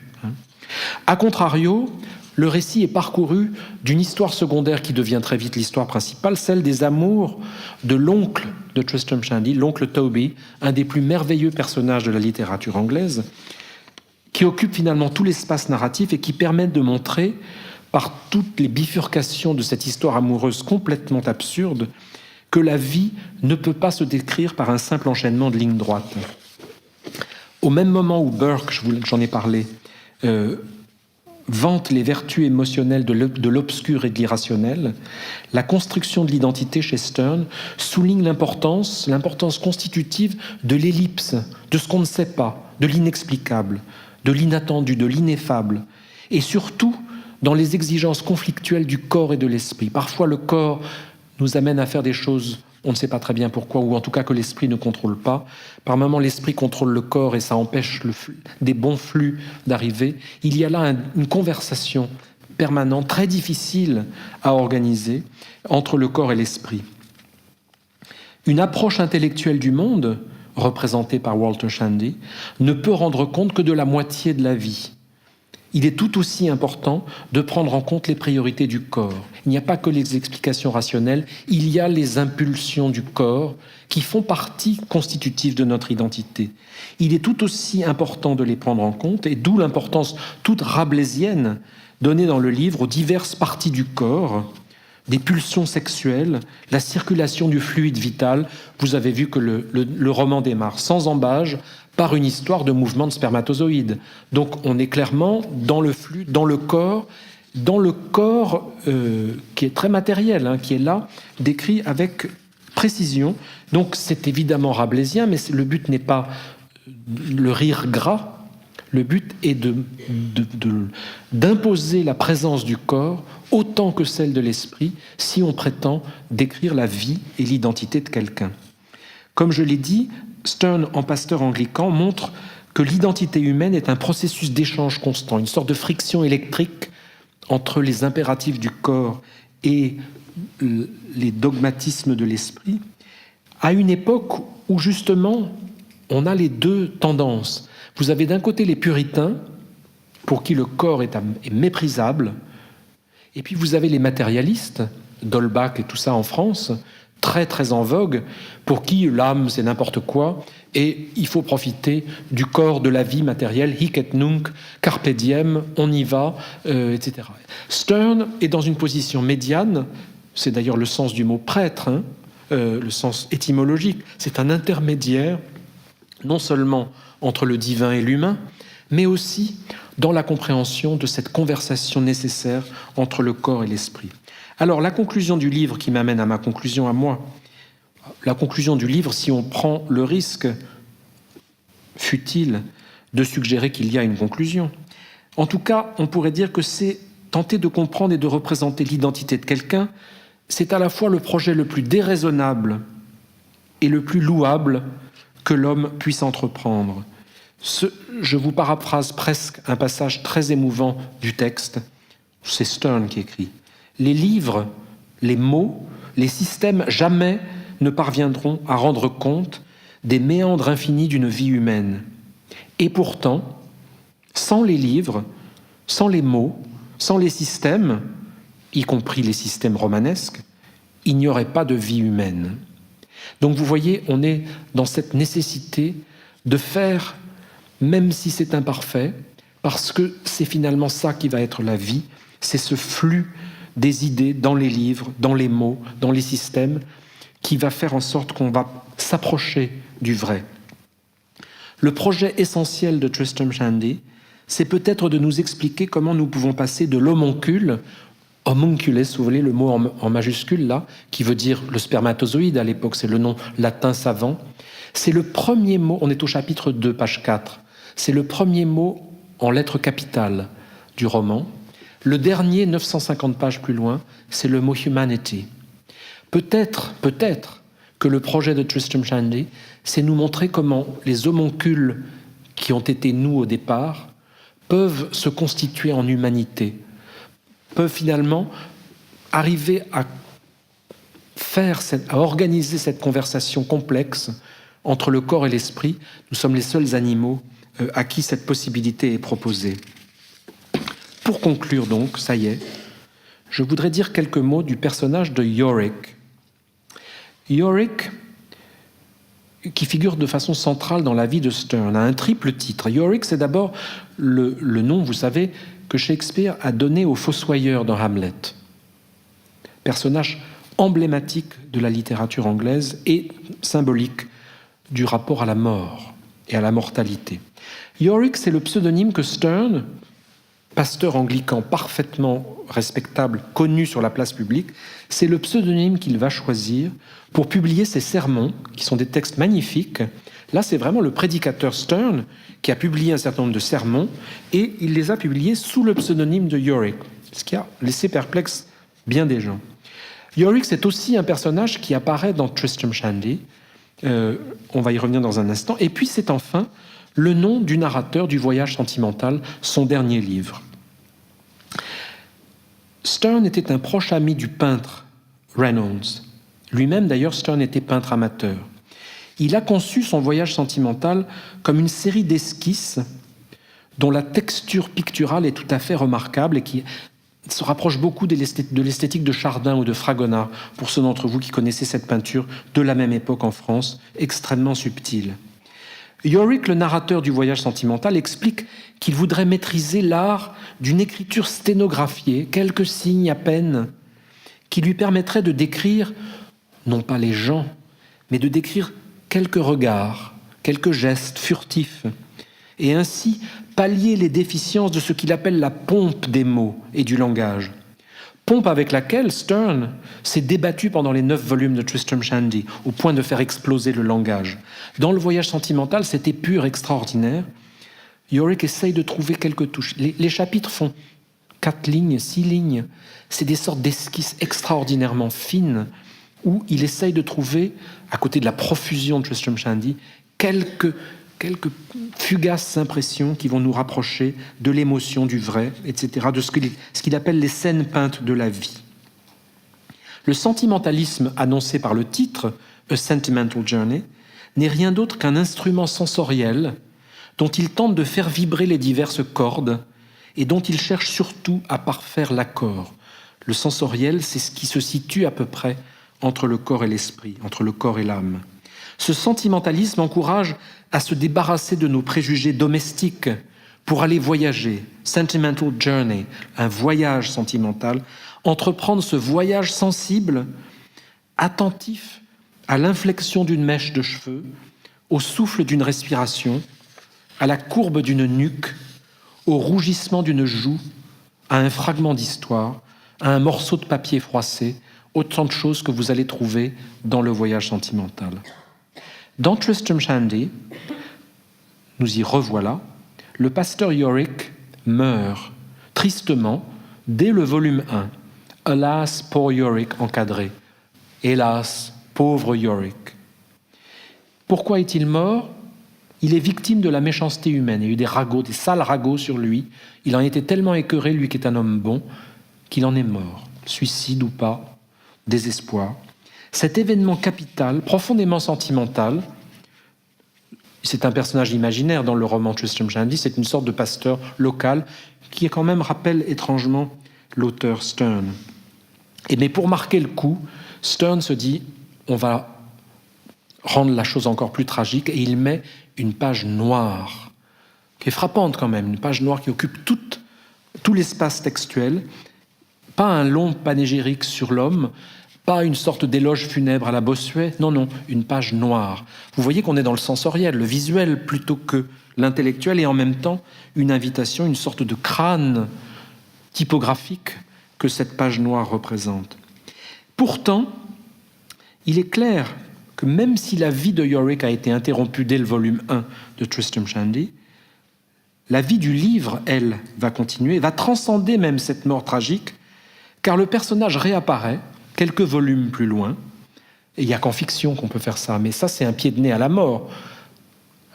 A contrario, le récit est parcouru d'une histoire secondaire qui devient très vite l'histoire principale, celle des amours de l'oncle de Tristram Shandy, l'oncle Toby, un des plus merveilleux personnages de la littérature anglaise, qui occupe finalement tout l'espace narratif et qui permet de montrer, par toutes les bifurcations de cette histoire amoureuse complètement absurde, que la vie ne peut pas se décrire par un simple enchaînement de lignes droites. Au même moment où Burke, j'en ai parlé, vante les vertus émotionnelles de l'obscur et de l'irrationnel, la construction de l'identité chez Stern souligne l'importance constitutive de l'ellipse, de ce qu'on ne sait pas, de l'inexplicable, de l'inattendu, de l'ineffable, et surtout dans les exigences conflictuelles du corps et de l'esprit. Parfois, le corps nous amène à faire des choses on ne sait pas très bien pourquoi, ou en tout cas que l'esprit ne contrôle pas. Par moments, l'esprit contrôle le corps et ça empêche des bons flux d'arriver. Il y a là une conversation permanente, très difficile à organiser entre le corps et l'esprit. Une approche intellectuelle du monde, représentée par Walter Shandy, ne peut rendre compte que de la moitié de la vie. Il est tout aussi important de prendre en compte les priorités du corps. Il n'y a pas que les explications rationnelles, il y a les impulsions du corps qui font partie constitutive de notre identité. Il est tout aussi important de les prendre en compte, et d'où l'importance toute rabelaisienne donnée dans le livre aux diverses parties du corps, des pulsions sexuelles, la circulation du fluide vital. Vous avez vu que le roman démarre sans embâge, par une histoire de mouvement de spermatozoïdes. Donc on est clairement dans le flux, dans le corps qui est très matériel, qui est là, décrit avec précision. Donc c'est évidemment rabelaisien, mais le but n'est pas le rire gras, le but est d'imposer la présence du corps autant que celle de l'esprit si on prétend décrire la vie et l'identité de quelqu'un. Comme je l'ai dit, Stern, en pasteur anglican, montre que l'identité humaine est un processus d'échange constant, une sorte de friction électrique entre les impératifs du corps et les dogmatismes de l'esprit, à une époque où justement on a les deux tendances. Vous avez d'un côté les puritains, pour qui le corps est méprisable, et puis vous avez les matérialistes, d'Holbach et tout ça en France, très très en vogue, pour qui l'âme c'est n'importe quoi et il faut profiter du corps, de la vie matérielle, hic et nunc, carpe diem, on y va, etc. Stern est dans une position médiane, c'est d'ailleurs le sens du mot prêtre, le sens étymologique, c'est un intermédiaire non seulement entre le divin et l'humain, mais aussi dans la compréhension de cette conversation nécessaire entre le corps et l'esprit. Alors, la conclusion du livre qui m'amène à ma conclusion à moi, la conclusion du livre, si on prend le risque futile de suggérer qu'il y a une conclusion, en tout cas, on pourrait dire que c'est tenter de comprendre et de représenter l'identité de quelqu'un, c'est à la fois le projet le plus déraisonnable et le plus louable que l'homme puisse entreprendre. Je vous paraphrase presque un passage très émouvant du texte, c'est Stern qui écrit. Les livres, les mots, les systèmes jamais ne parviendront à rendre compte des méandres infinis d'une vie humaine. Et pourtant, sans les livres, sans les mots, sans les systèmes, y compris les systèmes romanesques, il n'y aurait pas de vie humaine. Donc vous voyez, on est dans cette nécessité de faire, même si c'est imparfait, parce que c'est finalement ça qui va être la vie, c'est ce flux des idées dans les livres, dans les mots, dans les systèmes, qui va faire en sorte qu'on va s'approcher du vrai. Le projet essentiel de Tristram Shandy, c'est peut-être de nous expliquer comment nous pouvons passer de l'homoncule, homunculus, vous voyez le mot en majuscule là, qui veut dire le spermatozoïde à l'époque, c'est le nom latin savant. C'est le premier mot, on est au chapitre 2, page 4, c'est le premier mot en lettres capitales du roman. Le dernier, 950 pages plus loin, c'est le mot humanity. Peut-être que le projet de Tristram Shandy, c'est nous montrer comment les homoncules qui ont été nous au départ peuvent se constituer en humanité, peuvent finalement arriver à organiser cette conversation complexe entre le corps et l'esprit. Nous sommes les seuls animaux à qui cette possibilité est proposée. Pour conclure donc, ça y est, je voudrais dire quelques mots du personnage de Yorick. Yorick, qui figure de façon centrale dans la vie de Stern, a un triple titre. Yorick, c'est d'abord le nom, vous savez, que Shakespeare a donné au fossoyeur dans Hamlet. Personnage emblématique de la littérature anglaise et symbolique du rapport à la mort et à la mortalité. Yorick, c'est le pseudonyme que Stern, pasteur anglican parfaitement respectable, connu sur la place publique, c'est le pseudonyme qu'il va choisir pour publier ses sermons, qui sont des textes magnifiques. Là, c'est vraiment le prédicateur Stern qui a publié un certain nombre de sermons et il les a publiés sous le pseudonyme de Yorick, ce qui a laissé perplexe bien des gens. Yorick, c'est aussi un personnage qui apparaît dans Tristram Shandy. On va y revenir dans un instant. Et puis c'est enfin le nom du narrateur du Voyage sentimental, son dernier livre. Sterne était un proche ami du peintre Reynolds. Lui-même, d'ailleurs, Sterne était peintre amateur. Il a conçu son Voyage sentimental comme une série d'esquisses dont la texture picturale est tout à fait remarquable et qui se rapproche beaucoup de l'esthétique de Chardin ou de Fragonard, pour ceux d'entre vous qui connaissaient cette peinture de la même époque en France, extrêmement subtile. Yorick, le narrateur du Voyage sentimental, explique qu'il voudrait maîtriser l'art d'une écriture sténographiée, quelques signes à peine, qui lui permettraient de décrire, non pas les gens, mais de décrire quelques regards, quelques gestes furtifs, et ainsi pallier les déficiences de ce qu'il appelle la pompe des mots et du langage. Pompe avec laquelle Sterne s'est débattu pendant les 9 volumes de Tristram Shandy, au point de faire exploser le langage. Dans le Voyage sentimental, c'était pur, extraordinaire. Yorick essaye de trouver quelques touches. Les chapitres font 4 lignes, 6 lignes. C'est des sortes d'esquisses extraordinairement fines où il essaye de trouver, à côté de la profusion de Tristram Shandy, quelques fugaces impressions qui vont nous rapprocher de l'émotion, du vrai, etc., de ce qu'il appelle les scènes peintes de la vie. Le sentimentalisme annoncé par le titre, A Sentimental Journey, n'est rien d'autre qu'un instrument sensoriel dont il tente de faire vibrer les diverses cordes et dont il cherche surtout à parfaire l'accord. Le sensoriel, c'est ce qui se situe à peu près entre le corps et l'esprit, entre le corps et l'âme. Ce sentimentalisme encourage à se débarrasser de nos préjugés domestiques pour aller voyager. Sentimental journey, un voyage sentimental. Entreprendre ce voyage sensible, attentif à l'inflexion d'une mèche de cheveux, au souffle d'une respiration, à la courbe d'une nuque, au rougissement d'une joue, à un fragment d'histoire, à un morceau de papier froissé, autant de choses que vous allez trouver dans le voyage sentimental. Dans Tristram Shandy, nous y revoilà, le pasteur Yorick meurt tristement dès le volume 1. Alas, poor Yorick encadré. Hélas, pauvre Yorick. Pourquoi est-il mort ? Il est victime de la méchanceté humaine. Il y a eu des ragots, des sales ragots sur lui. Il en était tellement écœuré, lui qui est un homme bon, qu'il en est mort. Suicide ou pas, désespoir. Cet événement capital, profondément sentimental, c'est un personnage imaginaire dans le roman Tristram Shandy, c'est une sorte de pasteur local qui quand même rappelle étrangement l'auteur Sterne. Mais pour marquer le coup, Sterne se dit on va rendre la chose encore plus tragique et il met une page noire, qui est frappante quand même, une page noire qui occupe tout l'espace textuel, pas un long panégyrique sur l'homme, pas une sorte d'éloge funèbre à la Bossuet, non, une page noire. Vous voyez qu'on est dans le sensoriel, le visuel plutôt que l'intellectuel, et en même temps une invitation, une sorte de crâne typographique que cette page noire représente. Pourtant, il est clair que même si la vie de Yorick a été interrompue dès le volume 1 de Tristram Shandy, la vie du livre, elle, va continuer, va transcender même cette mort tragique, car le personnage réapparaît quelques volumes plus loin, et il n'y a qu'en fiction qu'on peut faire ça, mais ça c'est un pied de nez à la mort.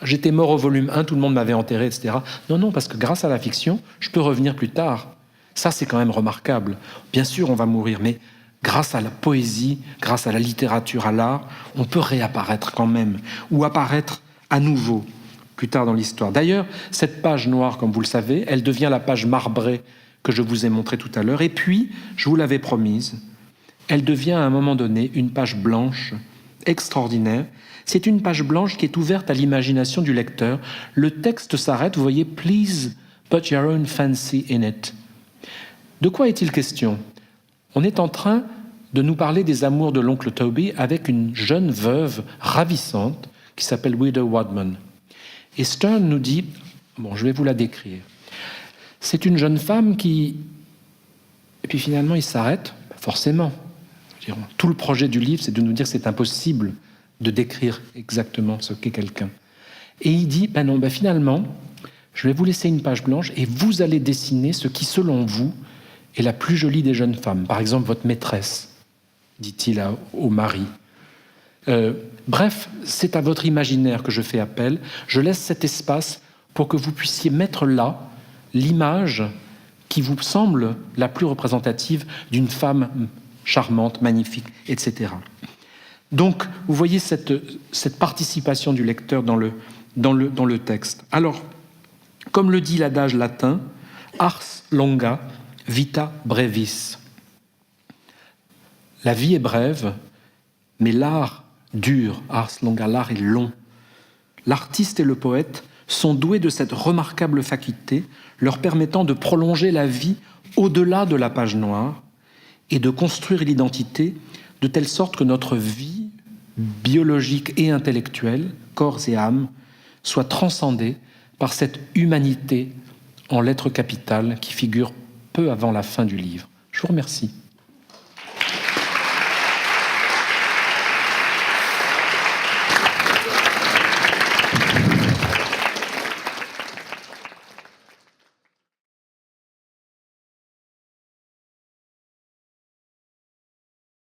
J'étais mort au volume 1, tout le monde m'avait enterré, etc. Non, parce que grâce à la fiction, je peux revenir plus tard. Ça c'est quand même remarquable. Bien sûr, on va mourir, mais grâce à la poésie, grâce à la littérature, à l'art, on peut réapparaître quand même, ou apparaître à nouveau plus tard dans l'histoire. D'ailleurs, cette page noire, comme vous le savez, elle devient la page marbrée que je vous ai montrée tout à l'heure, et puis, je vous l'avais promise, elle devient à un moment donné une page blanche extraordinaire. C'est une page blanche qui est ouverte à l'imagination du lecteur. Le texte s'arrête, vous voyez, « Please put your own fancy in it ». De quoi est-il question ? On est en train de nous parler des amours de l'oncle Toby avec une jeune veuve ravissante qui s'appelle Widow Wadman. Et Sterne nous dit, je vais vous la décrire. C'est une jeune femme qui... Et puis finalement, il s'arrête, forcément. Tout le projet du livre, c'est de nous dire que c'est impossible de décrire exactement ce qu'est quelqu'un. Et il dit, finalement, je vais vous laisser une page blanche et vous allez dessiner ce qui, selon vous, est la plus jolie des jeunes femmes. Par exemple, votre maîtresse. dit-il au mari. Bref, c'est à votre imaginaire que je fais appel. Je laisse cet espace pour que vous puissiez mettre là l'image qui vous semble la plus représentative d'une femme charmante, magnifique, etc. Donc, vous voyez cette participation du lecteur dans le texte. Alors, comme le dit l'adage latin, ars longa, vita brevis. La vie est brève, mais l'art dure, ars longa, l'art est long. L'artiste et le poète sont doués de cette remarquable faculté, leur permettant de prolonger la vie au-delà de la page noire et de construire l'identité de telle sorte que notre vie biologique et intellectuelle, corps et âme, soit transcendée par cette humanité en lettres capitales qui figure peu avant la fin du livre. Je vous remercie.